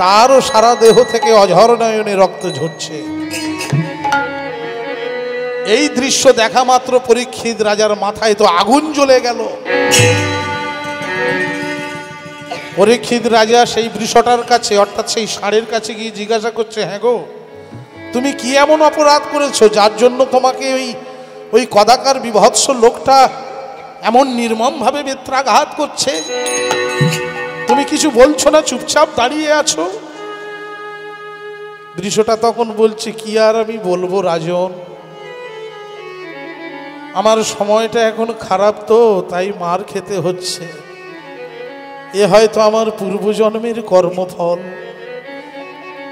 [SPEAKER 2] তারও সারা দেহ থেকে অঝরনয়নে রক্ত ঝরছে। এই দৃশ্য দেখা মাত্র পরীক্ষিত রাজার মাথায় তো আগুন জ্বলে গেল। পরীক্ষিত রাজা সেই বৃষটার কাছে, অর্থাৎ সেই ষাঁড়ের কাছে গিয়ে জিজ্ঞাসা করছে, হ্যাঁ গো, তুমি কি এমন অপরাধ করেছো যার জন্য তোমাকে ওই কদাকার বিভৎস লোকটা এমন নির্মমভাবে বেত্রাঘাত করছে? তুমি কিছু বলছো না, চুপচাপ দাঁড়িয়ে আছো। বৃষটা তখন বলছে, কি আর আমি বলবো রাজন, আমার সময়টা এখন খারাপ, তো তাই মার খেতে হচ্ছে। এ হয়তো আমার পূর্বজন্মের কর্মফল,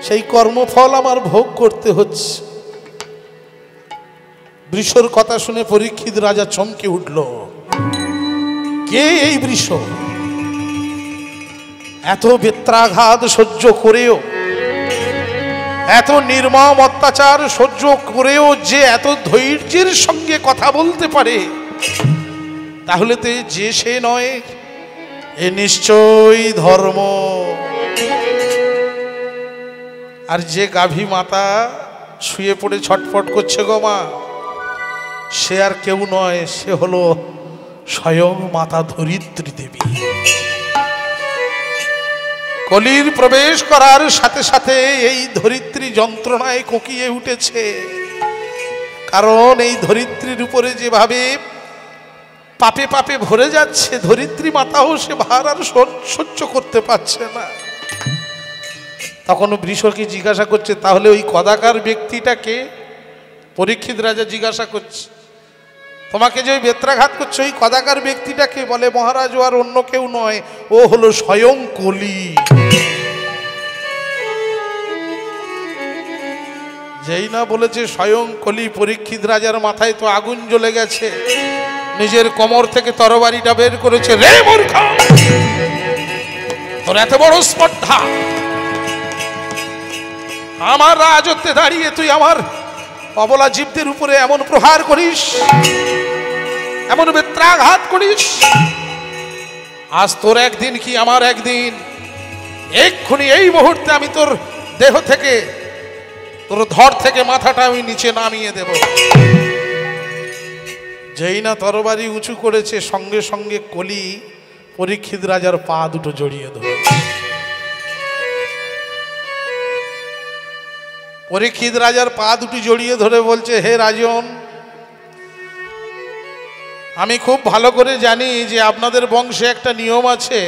[SPEAKER 2] সেই কর্মফল আমার ভোগ করতে হচ্ছে। বৃষর কথা শুনে পরীক্ষিত রাজা চমকে উঠল। কে এই বৃষ? এত বেত্রাঘাত সহ্য করেও, এত নির্মম অত্যাচার সহ্য করেও যে এত ধৈর্যের সঙ্গে কথা বলতে পারে, তাহলে তো যে সে নয়, এ নিশ্চয়ই ধর্ম। আর যে গাভী মাতা শুয়ে পড়ে ছটফট করছে গো মা, সে আর কেউ নয়, সে হলো স্বয়ং মাতা ধরিত্রী দেবী। কলির প্রবেশ করার সাথে সাথে এই ধরিত্রী যন্ত্রণায় কোকিয়ে উঠেছে। কারণ এই ধরিত্রীর উপরে যেভাবে পাপে পাপে ভরে যাচ্ছে, ধরিত্রী মাতাও সে ভার আর সহ্য করতে পারছে না। তখন বৃষকে জিজ্ঞাসা করছে, তাহলে ওই কদাকার ব্যক্তিটাকে? পরীক্ষিত রাজা জিজ্ঞাসা করছে, তোমাকে যে ওই বেত্রাঘাত করছে ওই কদাকার ব্যক্তিটাকে? বলে, মহারাজ ও আর অন্য কেউ নয়, ও হলো স্বয়ং কলি। যেই না বলেছে স্বয়ং কলি, পরীক্ষিত রাজার মাথায় তো আগুন জ্বলে গেছে। নিজের কোমর থেকে তরবারিটা বের করেছে। রে মূর্খ, তোর এত বড় স্পর্ধা, আমার রাজত্বে দাঁড়িয়ে তুই আমার অবলা জীবদের উপরে এমন প্রহার করিস, এমন বেত্রাঘাত করিস? আজ তোর একদিন কি আমার একদিন। এক্ষুনি এই মুহূর্তে আমি তোর দেহ থেকে, তোর ধর থেকে মাথাটা আমি নিচে নামিয়ে দেব। যেই না তরবারি উঁচু করেছে, সঙ্গে সঙ্গে কলি পরীক্ষিত রাজার পা দুটো জড়িয়ে ধরে। পরীক্ষিত রাজার পা দুটি জড়িয়ে ধরে বলছে, হে রাজন, আমি খুব ভালো করে জানি যে আপনাদের বংশে একটা নিয়ম আছে,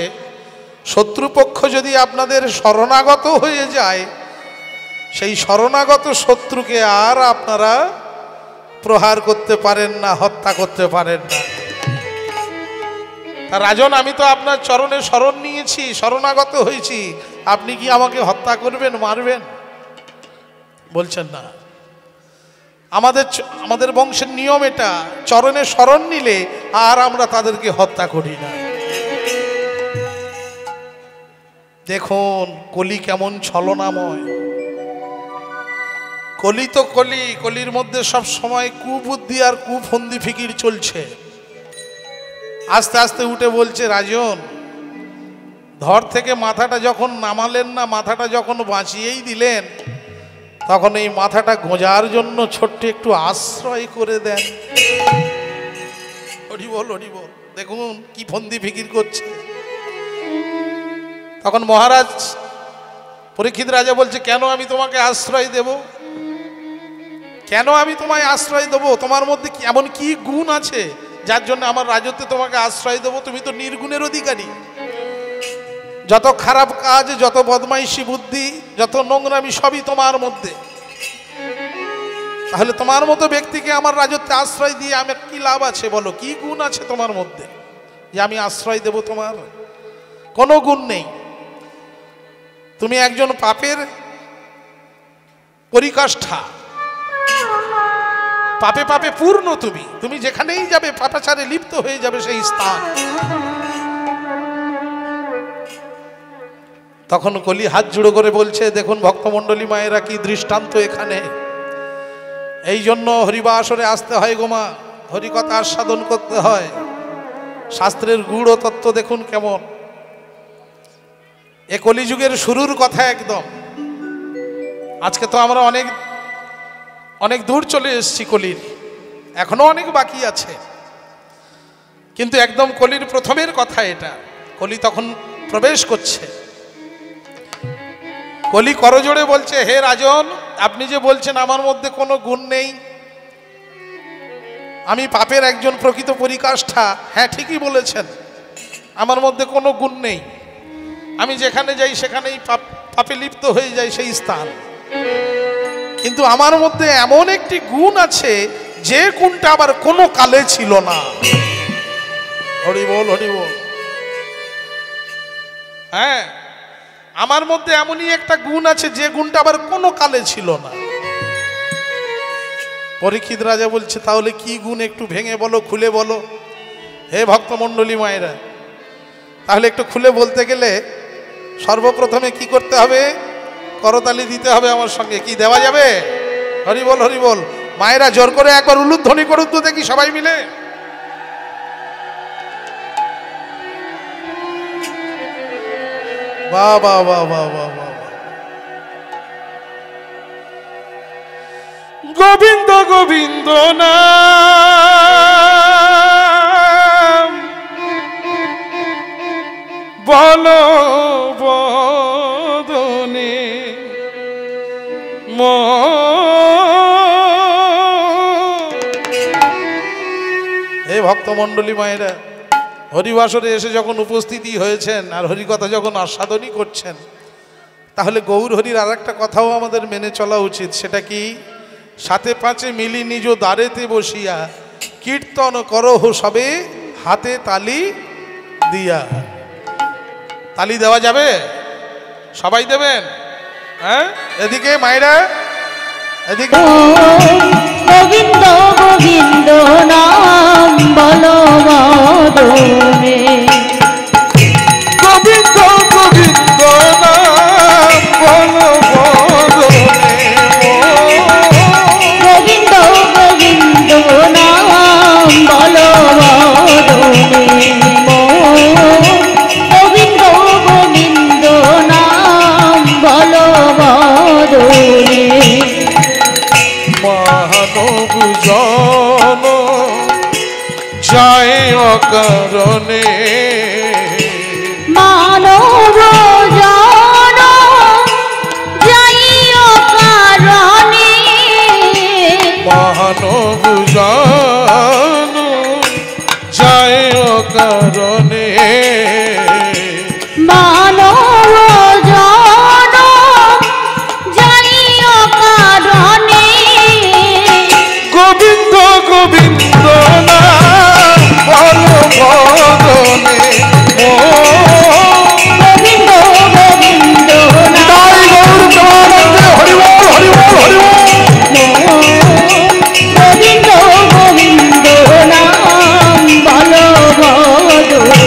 [SPEAKER 2] শত্রুপক্ষ যদি আপনাদের শরণাগত হয়ে যায়, সেই শরণাগত শত্রুকে আর আপনারা প্রহার করতে পারেন না, হত্যা করতে পারেন না। তা রাজন, আমি তো আপনার চরণে শরণ নিয়েছি, শরণাগত হয়েছি, আপনি কি আমাকে হত্যা করবেন, মারবেন? বলছেন না, আমাদের বংশের নিয়ম এটা, চরণে শরণ নিলে আর আমরা তাদেরকে হত্যা করি না। দেখুন কলি কেমন ছলনাময়। কলি তো কলি, কলির মধ্যে সব সময় কুবুদ্ধি আর কুফন্দি ফিকির চলছে। আস্তে আস্তে উঠে বলছে, রাজন, ধর থেকে মাথাটা যখন নামালেন না, মাথাটা যখন বাঁচিয়েই দিলেন, তখন এই মাথাটা গোঁজার জন্য ছোট্ট একটু আশ্রয় করে দেন। হরি বল, হরি বল। দেখুন কি ফন্দি ফিকির করছে। তখন মহারাজ পরীক্ষিত রাজা বলছে, কেন আমি তোমাকে আশ্রয় দেব? কেন আমি তোমায় আশ্রয় দেব? তোমার মধ্যে এমন কি গুণ আছে যার জন্য আমার রাজত্বে তোমাকে আশ্রয় দেব? তুমি তো নির্গুণের অধিকারী। যত খারাপ কাজ, যত বদমাইশি বুদ্ধি, যত নোংরামি সবই তোমার মধ্যে। তাহলে তোমার মতো ব্যক্তিকে আমার রাজত্বে আশ্রয় দিয়ে আমার কি লাভ আছে? বলো, কি গুণ আছে তোমার মধ্যে যে আমি আশ্রয় দেব? তোমার কোনো গুণ নেই। তুমি একজন পাপের পরিকাষ্ঠা, পাপে পাপে পূর্ণ। তুমি যেখানেই যাবে পাপাচারে লিপ্ত হয়ে যাবে সেই স্থান। তখন কলি হাত জুড়ো করে বলছে, দেখুন ভক্তমণ্ডলী মায়েরা, কি দৃষ্টান্ত এখানে। এই জন্য হরিবাসরে আসতে হয় গোমা, হরিকথা আস্বাদন করতে হয়। শাস্ত্রের গূঢ় তত্ত্ব দেখুন কেমন। এ কলিযুগের শুরুর কথা একদম। আজকে তো আমরা অনেক দূর চলে এসেছি কলির, এখনো অনেক বাকি আছে, কিন্তু একদম কলির প্রথমের কথা এটা। কলি তখন প্রবেশ করছে। কলি করজোড়ে বলছে, হে রাজন, আপনি যে বলছেন আমার মধ্যে কোনো গুণ নেই, আমি পাপের একজন প্রকৃত পরিকাষ্ঠা, হ্যাঁ ঠিকই বলেছেন, আমার মধ্যে কোনো গুণ নেই, আমি যেখানে যাই সেখানেই পাপে লিপ্ত হয়ে যাই সেই স্থান। কিন্তু আমার মধ্যে এমন একটি গুণ আছে যে গুণটা আবার কোনো কালে ছিল না। হরি বল, হরি বল। হ্যাঁ, আমার মধ্যে এমনই একটা গুণ আছে যে গুণটা আবার কোনো কালে ছিল না। পরীক্ষিত রাজা বলছে, তাহলে কি গুণ একটু ভেঙে বলো, খুলে বলো। হে ভক্তমণ্ডলী মায়েরা, তাহলে একটু খুলে বলতে গেলে সর্বপ্রথমে কি করতে হবে? করতালি দিতে হবে আমার সঙ্গে। কি দেওয়া যাবে? হরি বল, হরি বল। মায়েরা জোর করে একবার উলুধ্বনি করুন তো দেখি সবাই মিলে। বাহ বাহ বাহ বাহ বাহ বাহ। গোবিন্দ গোবিন্দ নাম বলো বদনে হে ভক্তমণ্ডলী মায়েরা, হরিবাসরে এসে যখন উপস্থিতি হয়েছেন আর হরিকথা যখন আস্বাদনই করছেন, তাহলে গৌর হরির আর একটা কথাও আমাদের মেনে চলা উচিত। সেটা কি? সাথে পাঁচে মিলি নিজ দ্বারেতে বসিয়া কীর্তন করহ সবে হাতে তালি দিয়া। তালি দেওয়া যাবে? সবাই দেবেন? হ্যাঁ, এদিকে মায়েরা, এদিকে।
[SPEAKER 1] গোবিন্দ গোবিন্দ নাম বলো বদনে,
[SPEAKER 2] গোবিন্দ গোবিন্দ নাম বলো বদনে,
[SPEAKER 1] গোবিন্দ গোবিন্দ নাম বলো বদনে, গোবিন্দ গোবিন্দ নাম বলো বদনে।
[SPEAKER 2] মানব জন যায় অকারণে,
[SPEAKER 1] মানব জন যাই অকারণে,
[SPEAKER 2] মানব জন যায় অকারণে,
[SPEAKER 1] মানব জন যাই অকারণে।
[SPEAKER 2] গোবিন্দ গোবিন্দ নাম বলো বদনে,
[SPEAKER 1] গোবিন্দ গোবিন্দ নাম
[SPEAKER 2] হরি বল, হরি বল, হরি বল।
[SPEAKER 1] গোবিন্দ গোবিন্দ নাম বলো বদনে।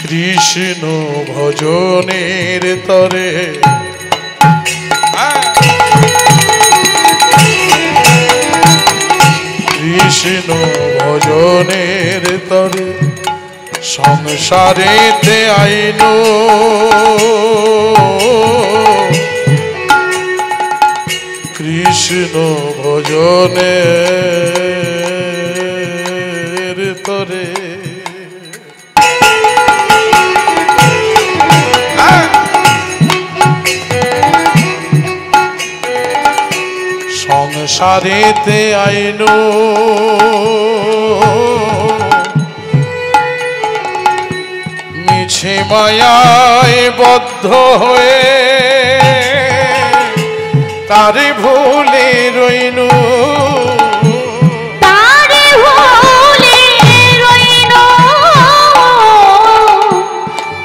[SPEAKER 2] কৃষ্ণ ভজনের তরে কৃষ্ণ ভজনের তরে সংসারেতে আইন, কৃষ্ণ ভজনের তরে সংসারেতে আইন, মিছে মায়ায় বদ্ধ হয়ে তারে ভুলে রইল,
[SPEAKER 1] তারে ভুলে রইল,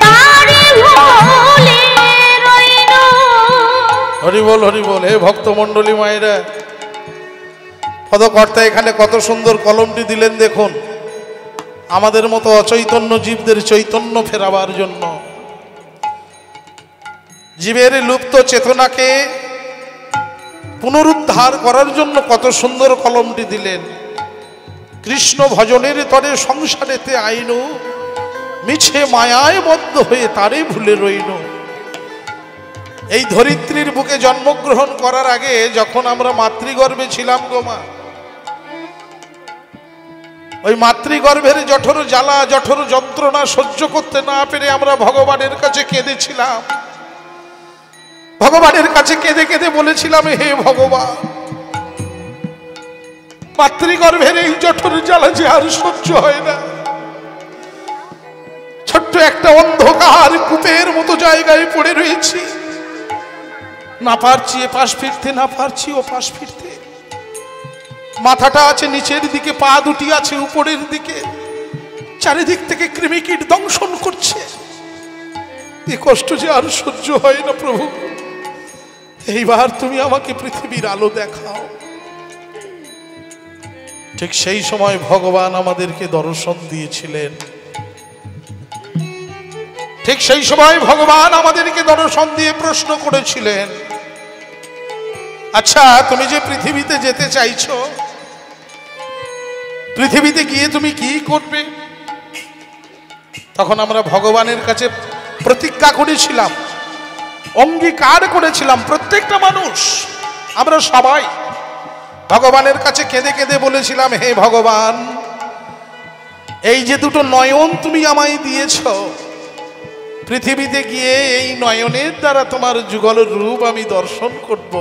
[SPEAKER 1] তারে ভুলে রইল।
[SPEAKER 2] হরি বল, হরি বল। হে ভক্তমণ্ডলী মায়েরা, পদকর্তা এখানে কত সুন্দর কলমটি দিলেন দেখুন, আমাদের মতো অচৈতন্য জীবদের চৈতন্য ফেরাবার জন্য, জীবের লুপ্ত চেতনাকে পুনরুদ্ধার করার জন্য কত সুন্দর কলমটি দিলেন। কৃষ্ণ ভজনের তরে সংসারেতে আইন, মিছে মায়ায় বদ্ধ হয়ে তারে ভুলে রইল। এই ধরিত্রীর বুকে জন্মগ্রহণ করার আগে যখন আমরা মাতৃগর্ভে ছিলাম গো মা, ওই মাতৃগর্ভের জঠর জ্বালা জঠর যন্ত্রণা সহ্য করতে না পেরে আমরা ভগবানের কাছে কেঁদেছিলাম। ভগবানের কাছে কেঁদে কেঁদে বলেছিলাম, হে ভগবান, মাতৃগর্ভের এই জঠর জ্বালা যে আর সহ্য হয় না। ছোট্ট একটা অন্ধকার কূপের মতো জায়গায় পড়ে রয়েছি, না পারছি এ পাশ ফিরতে, না পারছি ও পাশ ফিরতে। মাথাটা আছে নিচের দিকে, পা দুটি আছে উপরের দিকে, চারিদিক থেকে কৃমিকীট দংশন করছে। এই কষ্ট যে আর সহ্য হয় না প্রভু, এইবার তুমি আমাকে পৃথিবীর আলো দেখাও। ঠিক সেই সময় ভগবান আমাদেরকে দর্শন দিয়েছিলেন। ঠিক সেই সময় ভগবান আমাদেরকে দর্শন দিয়ে প্রশ্ন করেছিলেন, আচ্ছা তুমি যে পৃথিবীতে যেতে চাইছো, পৃথিবীতে গিয়ে তুমি কি করবে? তখন আমরা ভগবানের কাছে প্রতিজ্ঞা করেছিলাম, অঙ্গীকার করেছিলাম, প্রত্যেকটা মানুষ, আমরা সবাই ভগবানের কাছে কেঁদে কেঁদে বলেছিলাম, হে ভগবান, এই যে দুটো নয়ন তুমি আমায় দিয়েছ, পৃথিবীতে গিয়ে এই নয়নের দ্বারা তোমার যুগল রূপ আমি দর্শন করব।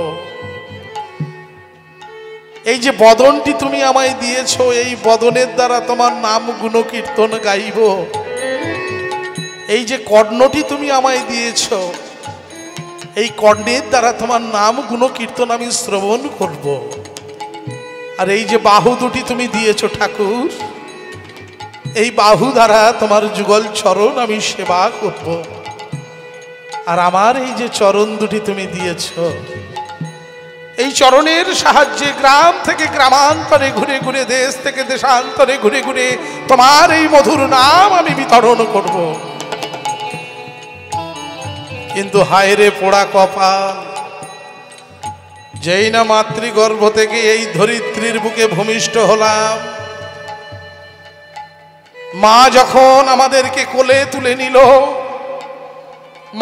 [SPEAKER 2] এই যে বদনটি তুমি আমায় দিয়েছ, এই বদনের দ্বারা তোমার নাম গুণকীর্তন গাইব। এই যে কর্ণটি তুমি আমায় দিয়েছ, এই কর্ণের দ্বারা তোমার নাম গুণকীর্তন আমি শ্রবণ করব। আর এই যে বাহু দুটি তুমি দিয়েছ ঠাকুর, এই বাহু দ্বারা তোমার যুগল চরণ আমি সেবা করব। আর আমার এই যে চরণ দুটি তুমি দিয়েছ, এই চরণের সাহায্যে গ্রাম থেকে গ্রামান্তরে ঘুরে ঘুরে, দেশ থেকে দেশান্তরে ঘুরে ঘুরে তোমার এই মধুর নাম আমি বিতরণ করব। কিন্তু হায় রে পোড়া কপাল, যেই না মাতৃগর্ভ থেকে এই ধরিত্রীর বুকে ভূমিষ্ঠ হলাম, মা যখন আমাদেরকে কোলে তুলে নিল,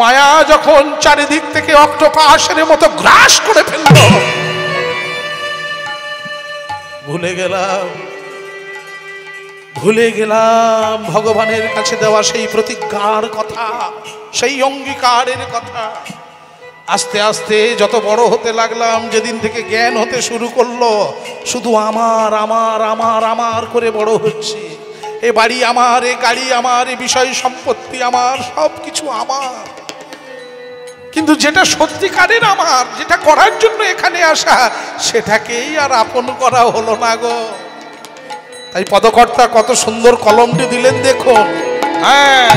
[SPEAKER 2] মায়া যখন চারিদিক থেকে অক্টোপাসের মতো গ্রাস করে ফেলল, ভুলে গেলাম ভগবানের কাছে দেওয়া সেই প্রতিজ্ঞার কথা, সেই অঙ্গীকারের কথা। আস্তে আস্তে যত বড় হতে লাগলাম, যেদিন থেকে জ্ঞান হতে শুরু করলো, শুধু আমার আমার আমার আমার করে বড় হচ্ছি। এ বাড়ি আমার, এ গাড়ি আমার, এ বিষয় সম্পত্তি আমার, সব কিছু আমার। কিন্তু যেটা সত্যিকারের আমার, যেটা করার জন্য এখানে আসা, সেটাকেই আর আপন করা হলো না গো। তাই পদকর্তা কত সুন্দর কলমটি দিলেন দেখুন। হ্যাঁ,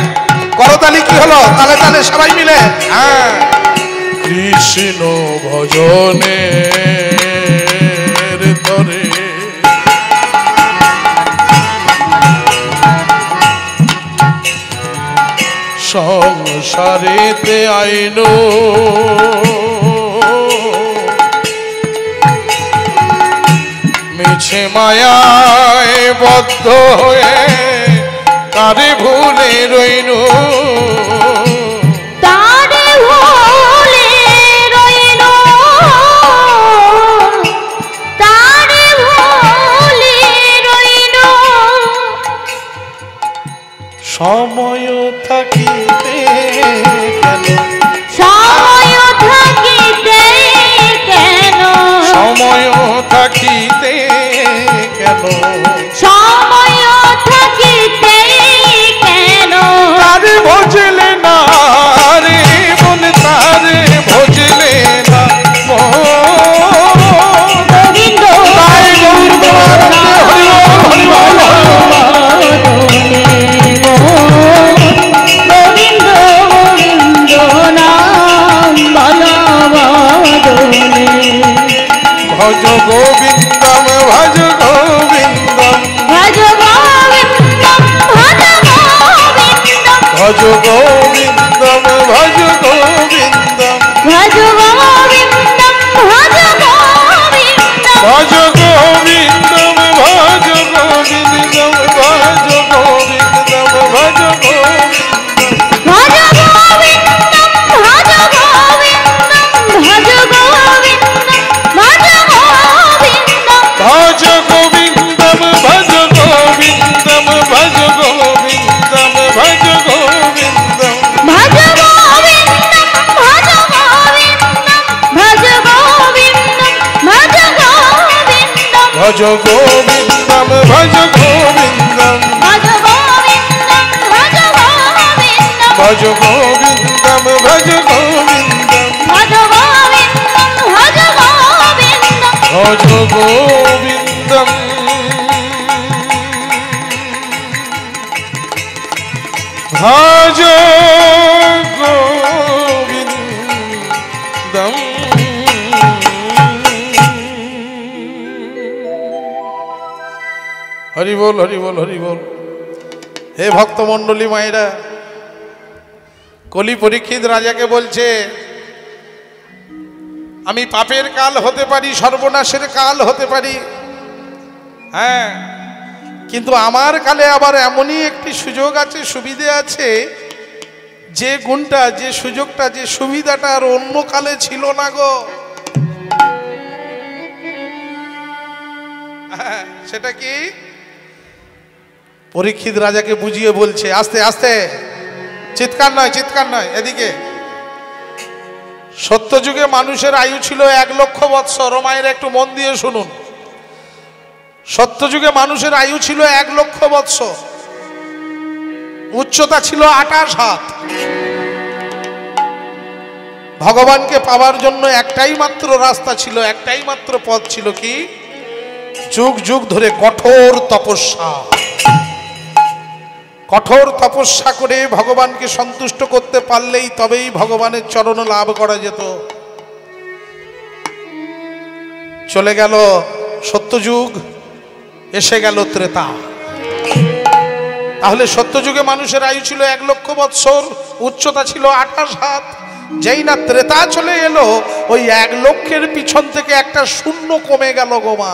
[SPEAKER 2] করতালি কি হলো? তালে তালে সবাই মিলে। হ্যাঁ, কৃষ্ণ ভজনে তরে সংসারেতে আইনো মিছে মায়ায় বদ্ধ হয়ে তারে ভুলে রইনু,
[SPEAKER 1] তারে ভুলে রইনু, তারে ভুলে রইনু।
[SPEAKER 2] সময় থাকিতে কেন,
[SPEAKER 1] সময় থাকিতে কেন,
[SPEAKER 2] সময় থাকিতে কেন,
[SPEAKER 1] সময় থাকিতে কেন,
[SPEAKER 2] তারে ভজলে না রে মন, তারে ভজলে না
[SPEAKER 1] গোবিন্দ গোবিন্দ নাম
[SPEAKER 2] ভজ গোবিন্দম ভজ গোবিন্দ ভজ গোবিন্দম ভজ গোবিন্দম
[SPEAKER 1] ভজ গোবিন্দম ভজ গোবিন্দম
[SPEAKER 2] ভজ গোবিন্দম ভজ গোবিন্দম
[SPEAKER 1] ভজ গোবিন্দম ভজ গোবিন্দম
[SPEAKER 2] ভজ গোবিন্দম ভজ গোবিন্দম। হরি বল হরি বল হরি বল। হে ভক্তমণ্ডলী মায়েরা, কলি পরীক্ষিত রাজাকে বলছে, আমি পাপের কাল হতে পারি, সর্বনাশের কাল হতে পারি, হ্যাঁ, কিন্তু আমার কালে আবার এমনই একটি সুযোগ আছে, সুবিধে আছে, যে গুণটা, যে সুযোগটা, যে সুবিধাটা আর অন্য কালে ছিল না গো। সেটা কি? পরীক্ষিত রাজাকে বুঝিয়ে বলছে, আস্তে আস্তে, চিৎকার নয়, চিৎকার নয়, এদিকে। সত্যযুগে মানুষের আয়ু ছিল 1,00,000 বৎসর। মায়ের একটু মন দিয়ে শুনুন। সত্যযুগে মানুষের আয়ু ছিল 1,00,000 বৎসর। উচ্চতা ছিল 28 হাত। ভগবানকে পাওয়ার জন্য একটাই মাত্র রাস্তা ছিল, একটাই মাত্র পথ ছিল, কি? যুগ যুগ ধরে কঠোর তপস্যা। কঠোর তপস্যা করে ভগবানকে সন্তুষ্ট করতে পারলেই তবেই ভগবানের চরণ লাভ করা যেত। চলে গেল সত্যযুগ, এসে গেল ত্রেতা। তাহলে সত্যযুগে মানুষের আয়ু ছিল 1,00,000 বৎসর, উচ্চতা ছিল 28 হাত। যেই না ত্রেতা চলে এলো, ওই 1,00,000-এর পিছন থেকে একটা শূন্য কমে গেল গোমা।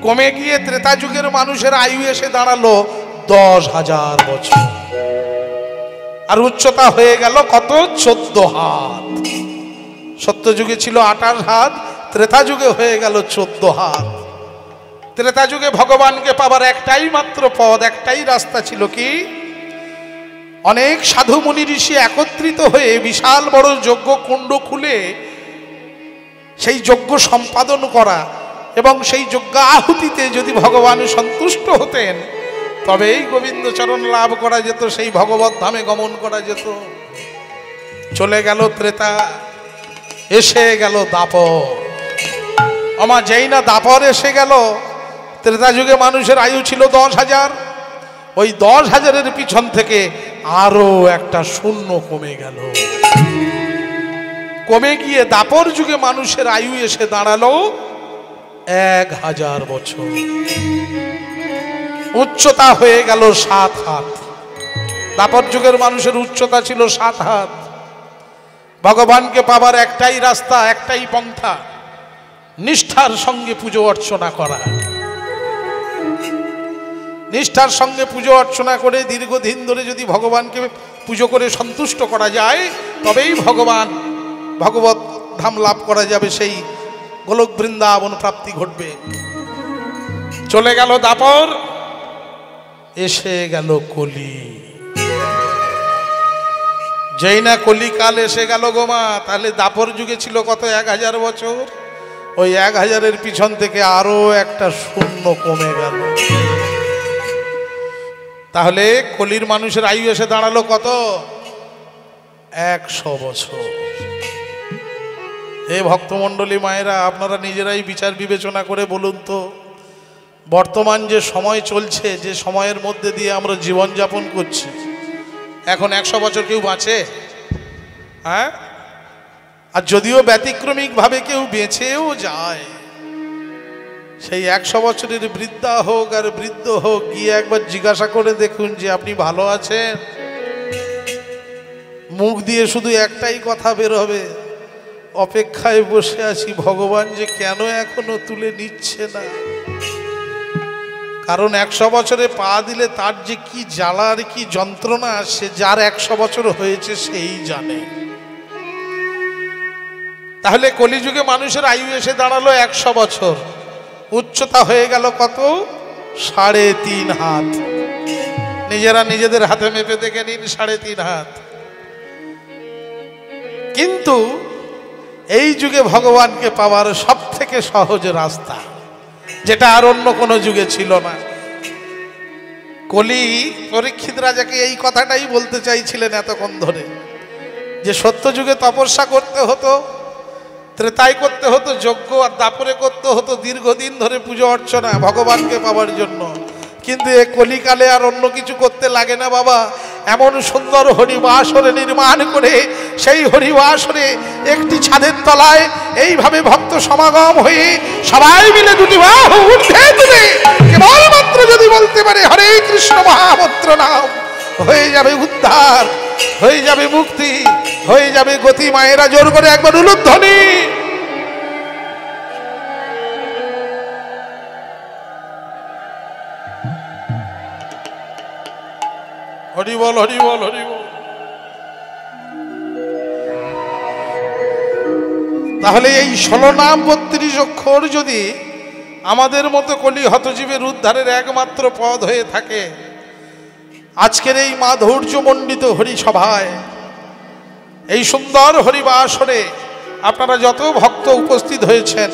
[SPEAKER 2] কমে গিয়ে ত্রেতা যুগের মানুষের আয়ু এসে দাঁড়ালো 10,000 বছর। আর উচ্চতা হয়ে গেল কত? 14 হাত। সত্যযুগে ছিল 28 হাত, ত্রেতা যুগে হয়ে গেল 14 হাত। ত্রেতা যুগে ভগবানকে পাবার একটাই মাত্র পথ, একটাই রাস্তা ছিল, কি? অনেক সাধু মুনি ঋষি একত্রিত হয়ে বিশাল বড় যজ্ঞ কুণ্ড খুলে সেই যজ্ঞ সম্পাদন করা, এবং সেই যজ্ঞ আহুতিতে যদি ভগবান সন্তুষ্ট হতেন তবেই গোবিন্দ চরণ লাভ করা যেত, সেই ভগবত ধামে গমন করা যেত। চলে গেল ত্রেতা, এসে গেল দাপর। আমার যেই না দাপর এসে গেল, ত্রেতা যুগে মানুষের আয়ু ছিল 10,000। ওই 10,000-এর পিছন থেকে আরো একটা শূন্য কমে গেল। কমে গিয়ে দাপর যুগে মানুষের আয়ু এসে দাঁড়ালো 1,000 বছর। উচ্চতা হয়ে গেল 7 হাত। দাপর যুগের মানুষের উচ্চতা ছিল 7 হাত। ভগবানকে পাবার একটাই রাস্তা, একটাই পন্থা, নিষ্ঠার সঙ্গে পুজো অর্চনা করা। নিষ্ঠার সঙ্গে পুজো অর্চনা করে দীর্ঘদিন ধরে যদি ভগবানকে পুজো করে সন্তুষ্ট করা যায়, তবেই ভগবান ভগবত ধাম লাভ করা যাবে, সেই গোলক বৃন্দাবন প্রাপ্তি ঘটবে। চলে গেল দাপর, এসে গেল কলি। যেই না কলিকাল এসে গেল গোমা, তাহলে দাপর যুগে ছিল কত? 1,000 বছর। ওই 1,000-এর পিছন থেকে আরো একটা শূন্য কমে গেল। তাহলে কলির মানুষের আয়ু এসে দাঁড়ালো কত? 100 বছর। হে ভক্তমণ্ডলী মায়েরা, আপনারা নিজেরাই বিচার বিবেচনা করে বলুন তো, বর্তমান যে সময় চলছে, যে সময়ের মধ্যে দিয়ে আমরা জীবনযাপন করছি, এখন 100 বছর কেউ বাঁচে? হ্যাঁ? আর যদিও ব্যতিক্রমিকভাবে কেউ বেঁচেও যায়, সেই 100 বছরের বৃদ্ধা হোক আর বৃদ্ধ হোক, গিয়ে একবার জিজ্ঞাসা করে দেখুন যে আপনি ভালো আছেন। মুখ দিয়ে শুধু একটাই কথা বের হবে, অপেক্ষায় বসে আছি, ভগবান যে কেন এখনো তুলে নিচ্ছে না। কারণ 100 বছরে পা দিলে তার যে কি জ্বালা আর কি যন্ত্রণা, সে যার 100 বছর হয়েছে সেই জানে। তাহলে কলিযুগে মানুষের আয়ু এসে দাঁড়ালো 100 বছর। উচ্চতা হয়ে গেল কত? 3.5 হাত। নিজেরা নিজেদের হাতে মেপে দেখে নিন, 3.5 হাত। কিন্তু এই যুগে ভগবানকে পাওয়ার সব থেকে সহজ রাস্তা, যেটা আর অন্য কোনো যুগে ছিল না। কলি পরীক্ষিত রাজাকে এই কথাটাই বলতে চাইছিলেন এতক্ষণ ধরে, যে সত্য যুগে তপস্যা করতে হতো, ত্রেতায় করতে হতো যজ্ঞ, আর দাপরে করতে হতো দীর্ঘদিন ধরে পুজো অর্চনা ভগবানকে পাওয়ার জন্য। কিন্তু এ কলিকালে আর অন্য কিছু করতে লাগে না বাবা। এমন সুন্দর হরিবাসরে নির্মাণ করে সেই হরিবাসরে একটি ছাদের তলায় এইভাবে ভক্ত সমাগম হয়ে সবাই মিলে দুটি বাহু ঊর্ধ্বে তুলে কেবলমাত্র যদি বলতে পারে হরে কৃষ্ণ মহামন্ত্র নাম, হয়ে যাবে উদ্ধার, হয়ে যাবে মুক্তি, হয়ে যাবে গতি। মায়েরা জোর করে একবার উলুধ্বনি। হরি বল, হরি বল, হরি বল। তাহলে এই 16 নাম 32 অক্ষর যদি আমাদের মতো কলি হতজীবের উদ্ধারের একমাত্র পদ হয়ে থাকে, আজকের এই মাধুর্যমণ্ডিত হরিসভায়, এই সুন্দর হরিবাসরে আপনারা যত ভক্ত উপস্থিত হয়েছেন,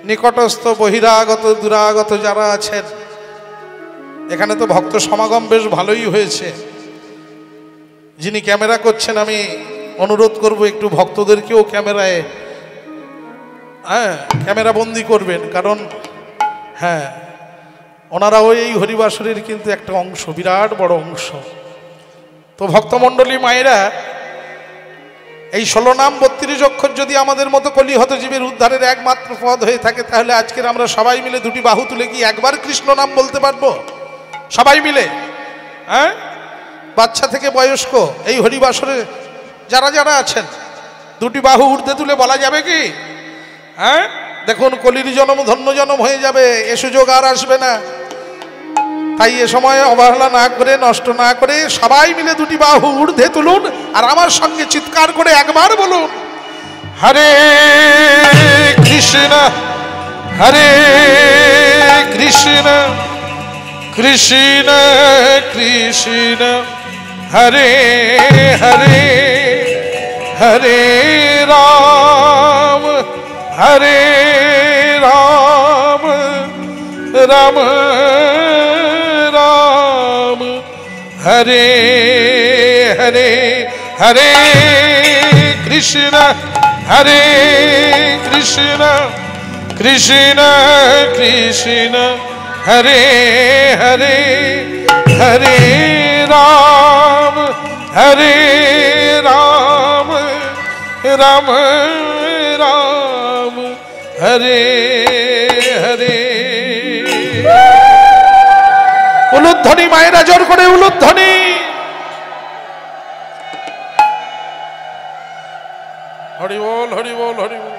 [SPEAKER 2] নিকটস্থ বহিরাগত দূরাগত যারা আছেন, এখানে তো ভক্ত সমাগম বেশ ভালোই হয়েছে। যিনি ক্যামেরা করছেন আমি অনুরোধ করব একটু ভক্তদেরকেও ক্যামেরায় ক্যামেরা বন্দি করবেন, কারণ ওনারাও এই হরিবাসরের কিন্তু একটা অংশ, বিরাট বড় অংশ। তো ভক্তমণ্ডলী মায়েরা, এই 16 নাম 32 অক্ষর যদি আমাদের মতো কলি হতজীবের উদ্ধারের একমাত্র পদ হয়ে থাকে, তাহলে আজকের আমরা সবাই মিলে দুটি বাহু তুলে কি একবার কৃষ্ণ নাম বলতে পারবো? সবাই মিলে, বাচ্চা থেকে বয়স্ক এই হরিবাসরে যারা যারা আছেন, দুটি বাহু ঊর্ধ্বে তুলে বলা যাবে কি? দেখুন, কলির জন্ম ধন্য জন্ম হয়ে যাবে, এ সুযোগ আর আসবে না। তাই এ সময় অবহেলা না করে, নষ্ট না করে সবাই মিলে দুটি বাহু ঊর্ধ্বে তুলুন, আর আমার সঙ্গে চিৎকার করে একবার বলুন, হরে কৃষ্ণ হরে কৃষ্ণ কৃষ্ণ কৃষ্ণ হরে হরে হরে রাম হরে রাম রাম রাম হরে হরে হরে কৃষ্ণ হরে কৃষ্ণ কৃষ্ণ কৃষ্ণ হরে হরে হরে রাম হরে রাম রাম রাম হরে হরে। উলুধ্বনি মায়েরা, জোর করে উলুধ্বনি। হরি বল, হরি বল, হরি বল।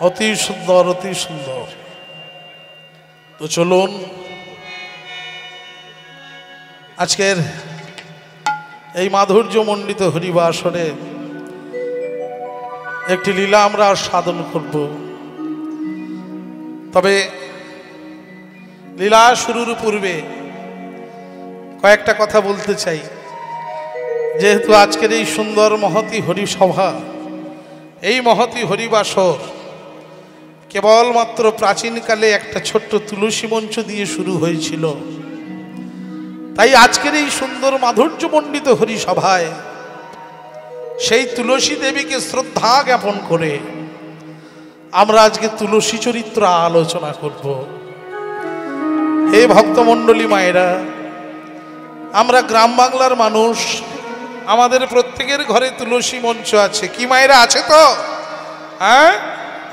[SPEAKER 2] অতি সুন্দর, অতি সুন্দর। তো চলুন, আজকের এই মাধুর্যমণ্ডিত হরিবাসরে একটি লীলা আমরা সাধন করব। তবে লীলা শুরুর পূর্বে কয়েকটা কথা বলতে চাই। যেহেতু আজকের এই সুন্দর মহতী হরিসভা, এই মহতী হরিবাসর কেবলমাত্র প্রাচীনকালে একটা ছোট্ট তুলসী মঞ্চ দিয়ে শুরু হয়েছিল, তাই আজকের এই সুন্দর মাধুর্যমণ্ডিত হরিসভায় সেই তুলসী দেবীকে শ্রদ্ধা জ্ঞাপন করে আমরা আজকে তুলসী চরিত্র আলোচনা করব। হে ভক্তমণ্ডলী মায়েরা, আমরা গ্রাম বাংলার মানুষ, আমাদের প্রত্যেকের ঘরে তুলসী মঞ্চ আছে। কি মায়েরা, আছে তো?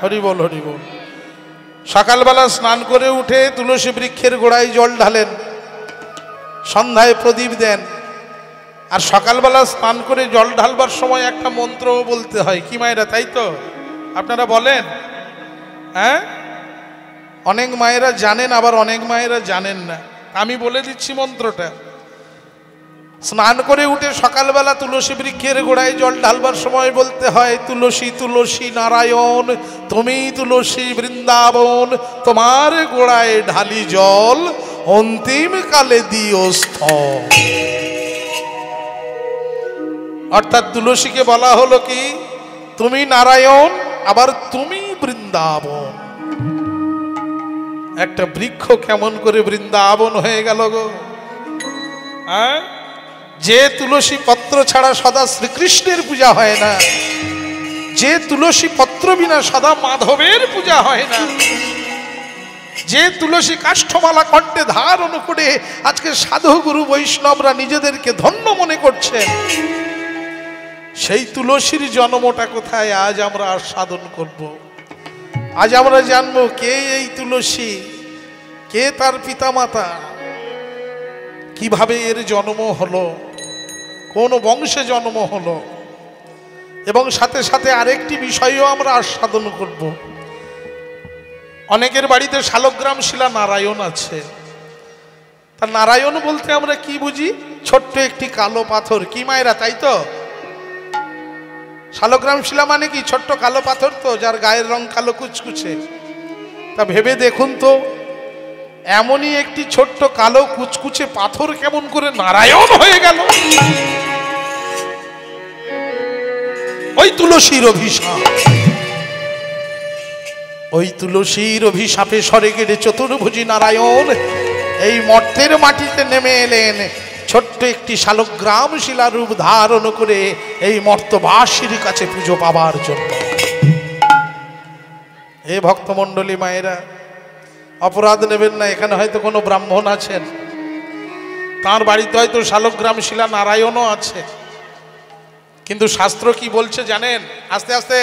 [SPEAKER 2] হরি বল, হরি বল। সকালবেলা স্নান করে উঠে তুলসী বৃক্ষের গোড়ায় জল ঢালেন, সন্ধ্যায় প্রদীপ দেন, আর সকালবেলা স্নান করে জল ঢালবার সময় একটা মন্ত্র বলতে হয়। কি মায়েরা, তাই তো? আপনারা বলেন? অনেক মায়েরা জানেন, আবার অনেক মায়েরা জানেন না। আমি বলে দিচ্ছি মন্ত্রটা। স্নান করে উঠে সকালবেলা তুলসী বৃক্ষের গোড়ায় জল ঢালবার সময় বলতে হয়, তুলসী তুলসী নারায়ণ, তুমি তুলসী বৃন্দাবন, তোমার গোড়ায় ঢালি জল, অন্তিম কালে দিও স্থল। অর্থাৎ তুলসীকে বলা হলো কি, তুমি নারায়ণ, আবার তুমি বৃন্দাবন। একটা বৃক্ষ কেমন করে বৃন্দাবন হয়ে গেল গো? হ্যাঁ, যে তুলসী পত্র ছাড়া সদা শ্রীকৃষ্ণের পূজা হয় না, যে তুলসী পত্র বিনা সদা মাধবের পূজা হয় না, যে তুলসী কাষ্ঠমালা কণ্ঠে ধারণ করে আজকে সাধু গুরু বৈষ্ণবরা নিজেদেরকে ধন্য মনে করছেন, সেই তুলসীর জন্মটা কোথায় আজ আমরা সাধন করব। আজ আমরা জানবো কে এই তুলসী, কে তার পিতামাতা, কিভাবে এর জন্ম হলো, কোন বংশে জন্ম হলো, এবং সাথে সাথে আরেকটি বিষয়ও আমরা আস্বাদন করব। অনেকের বাড়িতে শালগ্রাম শিলা নারায়ণ আছে। তা নারায়ণ বলতে আমরা কি বুঝি? ছোট্ট একটি কালো পাথর, কি মায়েরা, তাই তো? শালগ্রাম শিলা মানে কি? ছোট্ট কালো পাথর তো, যার গায়ের রং কালো কুচকুচে। তা ভেবে দেখুন তো, এমনই একটি ছোট্ট কালো কুচকুচে পাথর কেমন করে নারায়ণ হয়ে গেল? ওই তুলসীর অভিশাপ, ওই তুলসীর অভিশাপে স্বর্গের চতুর্ভুজী নারায়ণ এই মর্তের মাটিতে নেমে এলেন, ছোট্ট একটি শালগ্রাম শিলা রূপ ধারণ করে এই মর্তবাসীর কাছে পুজো পাবার জন্য। হে ভক্তমণ্ডলী মায়েরা, অপরাধ নেবেন না, এখানে হয়তো কোনো ব্রাহ্মণ আছেন, তার বাড়িতে হয়তো শালগ্রাম শিলা নারায়ণও আছে, কিন্তু শাস্ত্র কি বলছে জানেন? আস্তে আস্তে,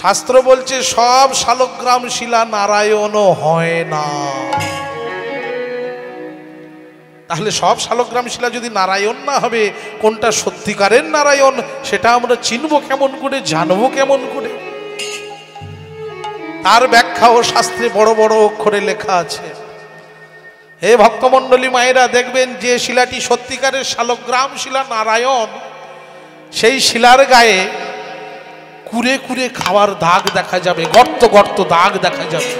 [SPEAKER 2] শাস্ত্র বলছে সব শালগ্রাম শিলা নারায়ণও হয় না। তাহলে সব শালগ্রাম শিলা যদি নারায়ণ না হবে, কোনটা সত্যিকারের নারায়ণ সেটা আমরা চিনবো কেমন করে, জানবো কেমন করে? তার ব্যাখ্যাও শাস্ত্রে বড় বড় অক্ষরে লেখা আছে। হে ভক্তমণ্ডলী মায়েরা, দেখবেন যে শিলাটি সত্যিকারের শালগ্রাম শিলা নারায়ণ, সেই শিলার গায়ে কুরে কুরে খাওয়ার দাগ দেখা যাবে, গর্ত গর্ত দাগ দেখা যাবে,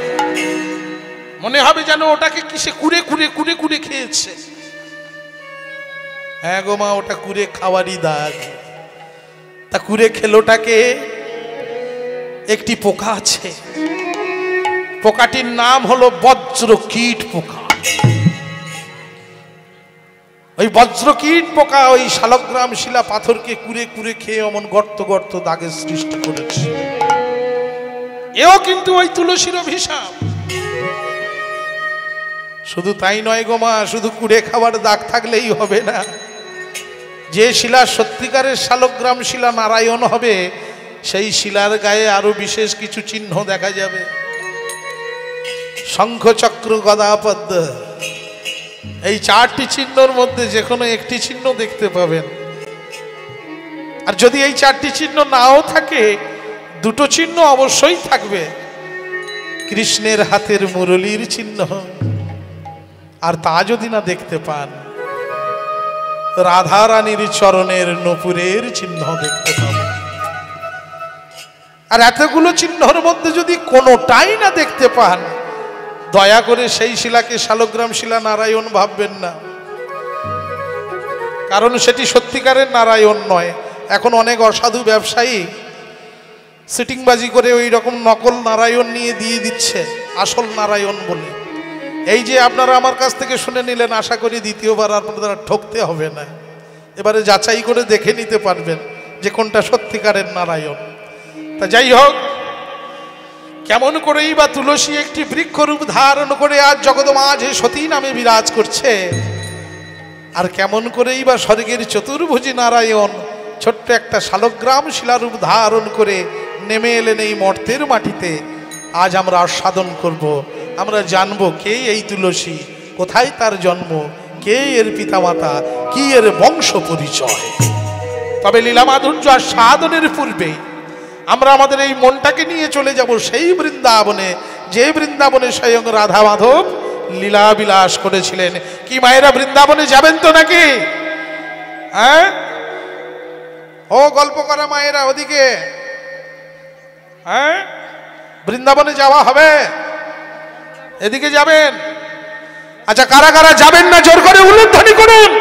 [SPEAKER 2] মনে হবে যেন ওটাকে কিসে কুরে কুরে কুরে কুরে খেয়েছে। হ্যাঁ গো মা, ওটা কুরে খাওয়ারই দাগ। তা কুরে খেলোটাকে একটি পোকা আছে, পোকাটির নাম হলো বজ্রকীট পোকা। ওই বজ্রকীট পোকা ওই শালগ্রাম শিলা পাথরকে কুরে কুরে খেয়ে অমন গর্ত গর্ত দাগের সৃষ্টি করেছে। এও কিন্তু ওই তুলসীর অভিশাপ। শুধু তাই নয় গো মা, শুধু কুড়ে খাবার দাগ থাকলেই হবে না। যে শিলা সত্যিকারের শালগ্রাম শিলা নারায়ণ হবে, সেই শিলার গায়ে আরো বিশেষ কিছু চিহ্ন দেখা যাবে। শঙ্খ চক্র গদা পদ্ম, এই চারটি চিহ্নর মধ্যে যে কোনো একটি চিহ্ন দেখতে পাবেন। আর যদি এই চারটি চিহ্ন নাও থাকে, দুটো চিহ্ন অবশ্যই থাকবে। কৃষ্ণের হাতের মুরলীর চিহ্ন, আর তা যদি না দেখতে পান, রাধা রানীর চরণের নূপুরের চিহ্ন দেখতে পাবেন। আর এতগুলো চিহ্নর মধ্যে যদি কোনোটাই না দেখতে পান, দয়া করে সেই শিলাকে শালগ্রাম শিলা নারায়ণ ভাববেন না, কারণ সেটি সত্যিকারের নারায়ণ নয়। এখন অনেক অসাধু ব্যবসায়ী সিটিংবাজি করে ওই রকম নকল নারায়ণ নিয়ে দিয়ে দিচ্ছে আসল নারায়ণ বলে। এই যে আপনারা আমার কাছ থেকে শুনে নিলেন, আশা করি দ্বিতীয়বার আপনাদের ঠকতে হবে না। এবারে যাচাই করে দেখে নিতে পারবেন যে কোনটা সত্যিকারের নারায়ণ। তা যাই হোক, কেমন করেই বা তুলসী একটি বৃক্ষরূপ ধারণ করে আজ জগৎ মাঝে সতী নামে বিরাজ করছে, আর কেমন করেই বা স্বর্গের চতুর্ভুজী নারায়ণ ছোট্ট একটা শালগ্রাম শিলারূপ ধারণ করে নেমে এলেন এই মর্তের মাটিতে, আজ আমরা আস্বাদন করব। আমরা জানব কে এই তুলসী, কোথায় তার জন্ম, কে এর পিতামাতা, কি এর বংশ পরিচয়। তবে লীলা মাধুর্য আস্বাদনের পূর্বে আমরা আমাদের এই মনটাকে নিয়ে চলে যাব সেই বৃন্দাবনে, যে বৃন্দাবনে স্বয়ং রাধা মাধব লীলা বিলাস করেছিলেন। কি মায়েরা বৃন্দাবনে যাবেন তো নাকি? হ্যাঁ, ও গল্প করা মায়েরা ওদিকে, হ্যাঁ বৃন্দাবনে যাওয়া হবে, এদিকে যাবেন? আচ্ছা, কারা কারা যাবেন না জোর করে উলুধ্বনি করুন।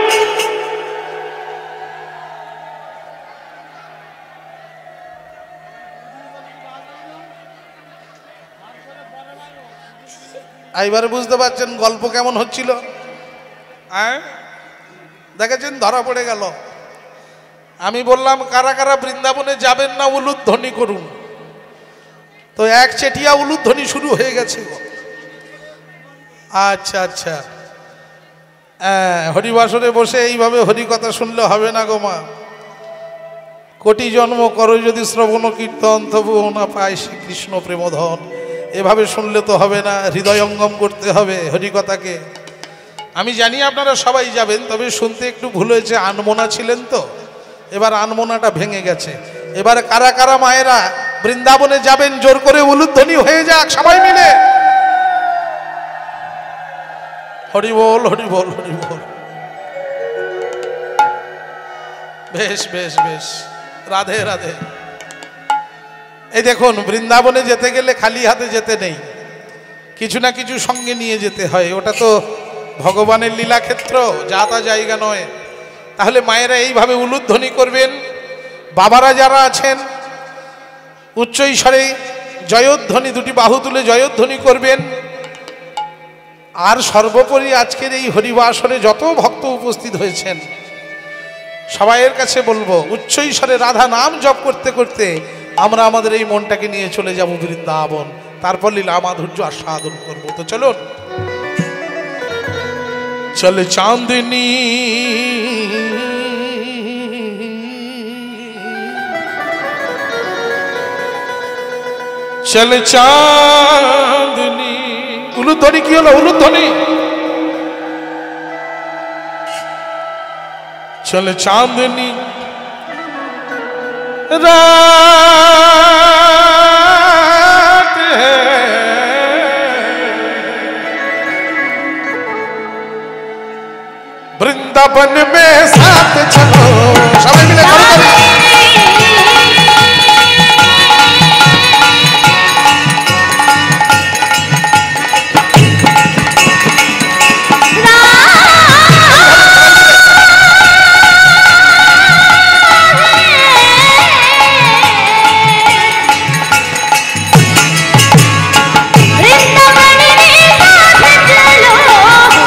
[SPEAKER 2] এইবারে বুঝতে পারছেন গল্প কেমন হচ্ছিল? দেখেছেন, ধরা পড়ে গেল। আমি বললাম কারা কারা বৃন্দাবনে যাবেন না উলুধ্বনি করুন, তো এক চেটিয়া উলুধ্বনি শুরু হয়ে গেছে। আচ্ছা আচ্ছা, হরিবাসরে বসে এইভাবে হরিকথা শুনলে হবে না গো মা। কোটি জন্ম করো যদি শ্রবণ কীর্তন, তবুও না পায় শ্রীকৃষ্ণ প্রেমধন। এভাবে শুনলে তো হবে না, হৃদয়ঙ্গম করতে হবে হরিকথাকে। আমি জানি আপনারা সবাই যাবেন, তবে শুনতে একটু ভুল হয়েছে, আনমনা ছিলেন তো, এবার আনমনাটা ভেঙে গেছে। এবার কারা কারা মায়েরা বৃন্দাবনে যাবেন, জোর করে উলুধ্বনি হয়ে যাক সবাই মিলে। হরি বল, হরি বল, হরি বল। বেশ বেশ বেশ, রাধে রাধে। এই দেখুন, বৃন্দাবনে যেতে গেলে খালি হাতে যেতে নেই, কিছু না কিছু সঙ্গে নিয়ে যেতে হয়। ওটা তো ভগবানের লীলাক্ষেত্র, যা তা জায়গা নয়। তাহলে মায়েরা এইভাবে উলুধ্বনি করবেন। বাবারা যারা আছেন উচ্চ ঈশ্বরে জয়ধ্বনি, দুটি বাহু তুলে জয়ধ্বনি করবেন। আর সর্বোপরি আজকের এই হরিবাসরে যত ভক্ত উপস্থিত হয়েছেন, সবাইয়ের কাছে বলবো, উচ্চ ঈশ্বরে রাধা নাম জপ করতে করতে আমরা আমাদের এই মনটাকে নিয়ে চলে যাব বৃন্দাবন, তারপর লীলা মাধুর্য আস্বাদন করবো। তো চলুন। চল চাঁদনি চল চাঁদনি। উলুধ্বনি কি হলো? উলুধ্বনি। চল চাঁদনি রাত है, वृंदावन में साथ चलो।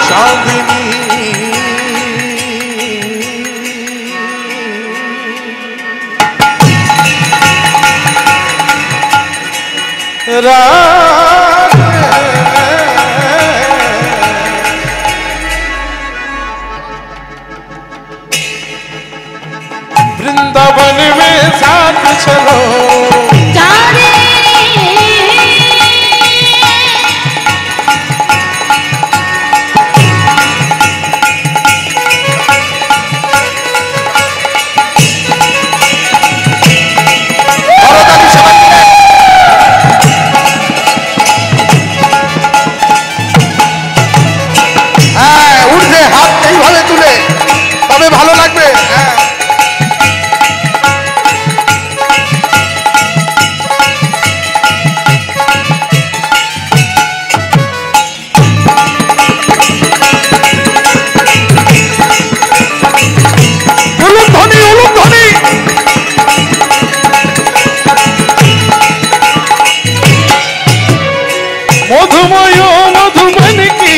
[SPEAKER 2] सभी मिले करो करो। वृंदावन में साथ चलो। ভালো লাগবে। मधुमय मधुबन की,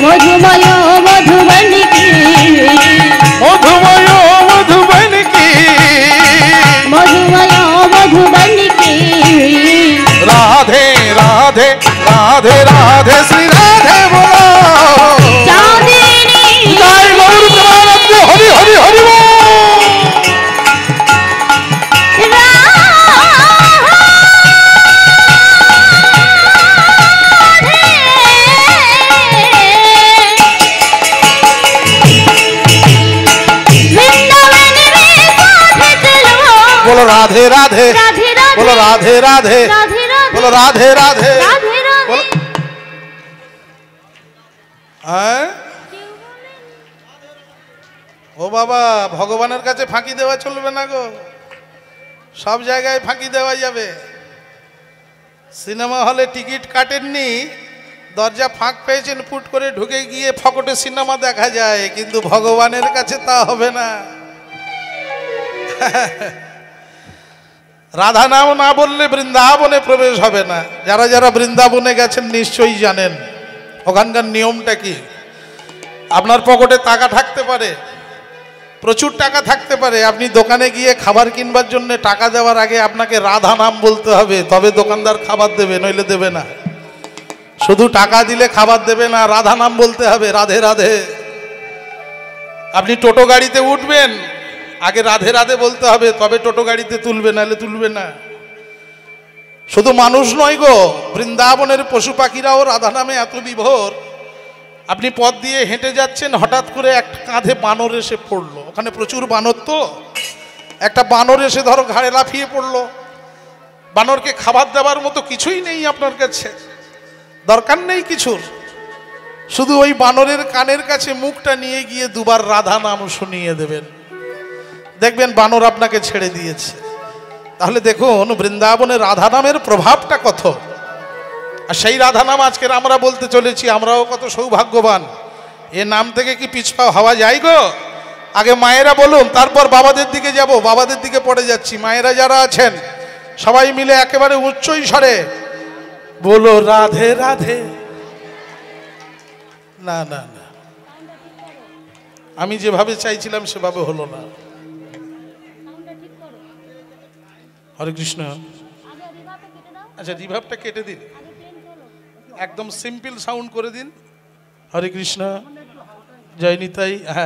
[SPEAKER 1] मधुमय मधुबन की,
[SPEAKER 2] मधुमय मधुबन की,
[SPEAKER 1] मधुमय मधुबन की।
[SPEAKER 2] राधे राधे राधे राधे श्री राधे बोलो।
[SPEAKER 1] चांदनी
[SPEAKER 2] जय गौर प्रेमानंद, हरि हरि हरि बोल। बोलो राधे राधे, बोलो राधे राधे, बोलो राधे राधे। ও বাবা, ভগবানের কাছে ফাঁকি দেওয়া চলবে না গো, সব জায়গায় ফাঁকি দেওয়া যাবে। সিনেমা হলে টিকিট কাটেননি, দরজা ফাঁক পেয়েছেন, ফুট করে ঢুকে গিয়ে ফকটে সিনেমা দেখা যায়, কিন্তু ভগবানের কাছে তা হবে না। রাধা নাম না বললে বৃন্দাবনে প্রবেশ হবে না। যারা যারা বৃন্দাবনে গেছেন নিশ্চয়ই জানেন ওখানকার নিয়মটা কি। আপনার পকেটে টাকা থাকতে পারে, প্রচুর টাকা থাকতে পারে, আপনি দোকানে গিয়ে খাবার কিনবার জন্য টাকা দেওয়ার আগে আপনাকে রাধা নাম বলতে হবে, তবে দোকানদার খাবার দেবে, নইলে দেবে না। শুধু টাকা দিলে খাবার দেবে না, রাধা নাম বলতে হবে, রাধে রাধে। আপনি টোটো গাড়িতে উঠবেন, আগে রাধে রাধে বলতে হবে, তবে টোটো গাড়িতে তুলবে, নাহলে তুলবে না। শুধু মানুষ নয় গো, বৃন্দাবনের পশু পাখিরাও রাধা নামে এত বিভোর। আপনি পথ দিয়ে হেঁটে যাচ্ছেন, হঠাৎ করে একটা কাঁধে বানর এসে পড়লো, ওখানে প্রচুর বানর, তো একটা বানর এসে ধরো ঘাড়ে লাফিয়ে পড়লো। বানরকে খাবার দেওয়ার মতো কিছুই নেই আপনার কাছে, দরকার নেই কিছুর, শুধু ওই বানরের কানের কাছে মুখটা নিয়ে গিয়ে দুবার রাধা নাম শুনিয়ে দেবেন, দেখবেন বানর আপনাকে ছেড়ে দিয়েছে। তাহলে দেখুন বৃন্দাবনের রাধা নামের প্রভাবটা কত। আর সেই রাধা নাম আজকের আমরা বলতে চলেছি, আমরাও কত সৌভাগ্যবান। এ নাম থেকে কি পিছপা হওয়া যায় গো? আগে মায়েরা বলুন, তারপর বাবাদের দিকে যাব, বাবাদের দিকে পড়ে যাচ্ছি। মায়েরা যারা আছেন সবাই মিলে একেবারে উচ্চ স্বরে বলো রাধে রাধে। না না না, আমি যেভাবে চাইছিলাম সেভাবে হলো না। হরে কৃষ্ণ। আচ্ছা, রিভাবটা কেটে দিন, একদম সিম্পল সাউন্ড করে দিন। হরে কৃষ্ণ, জয় নিতাই। হ্যাঁ।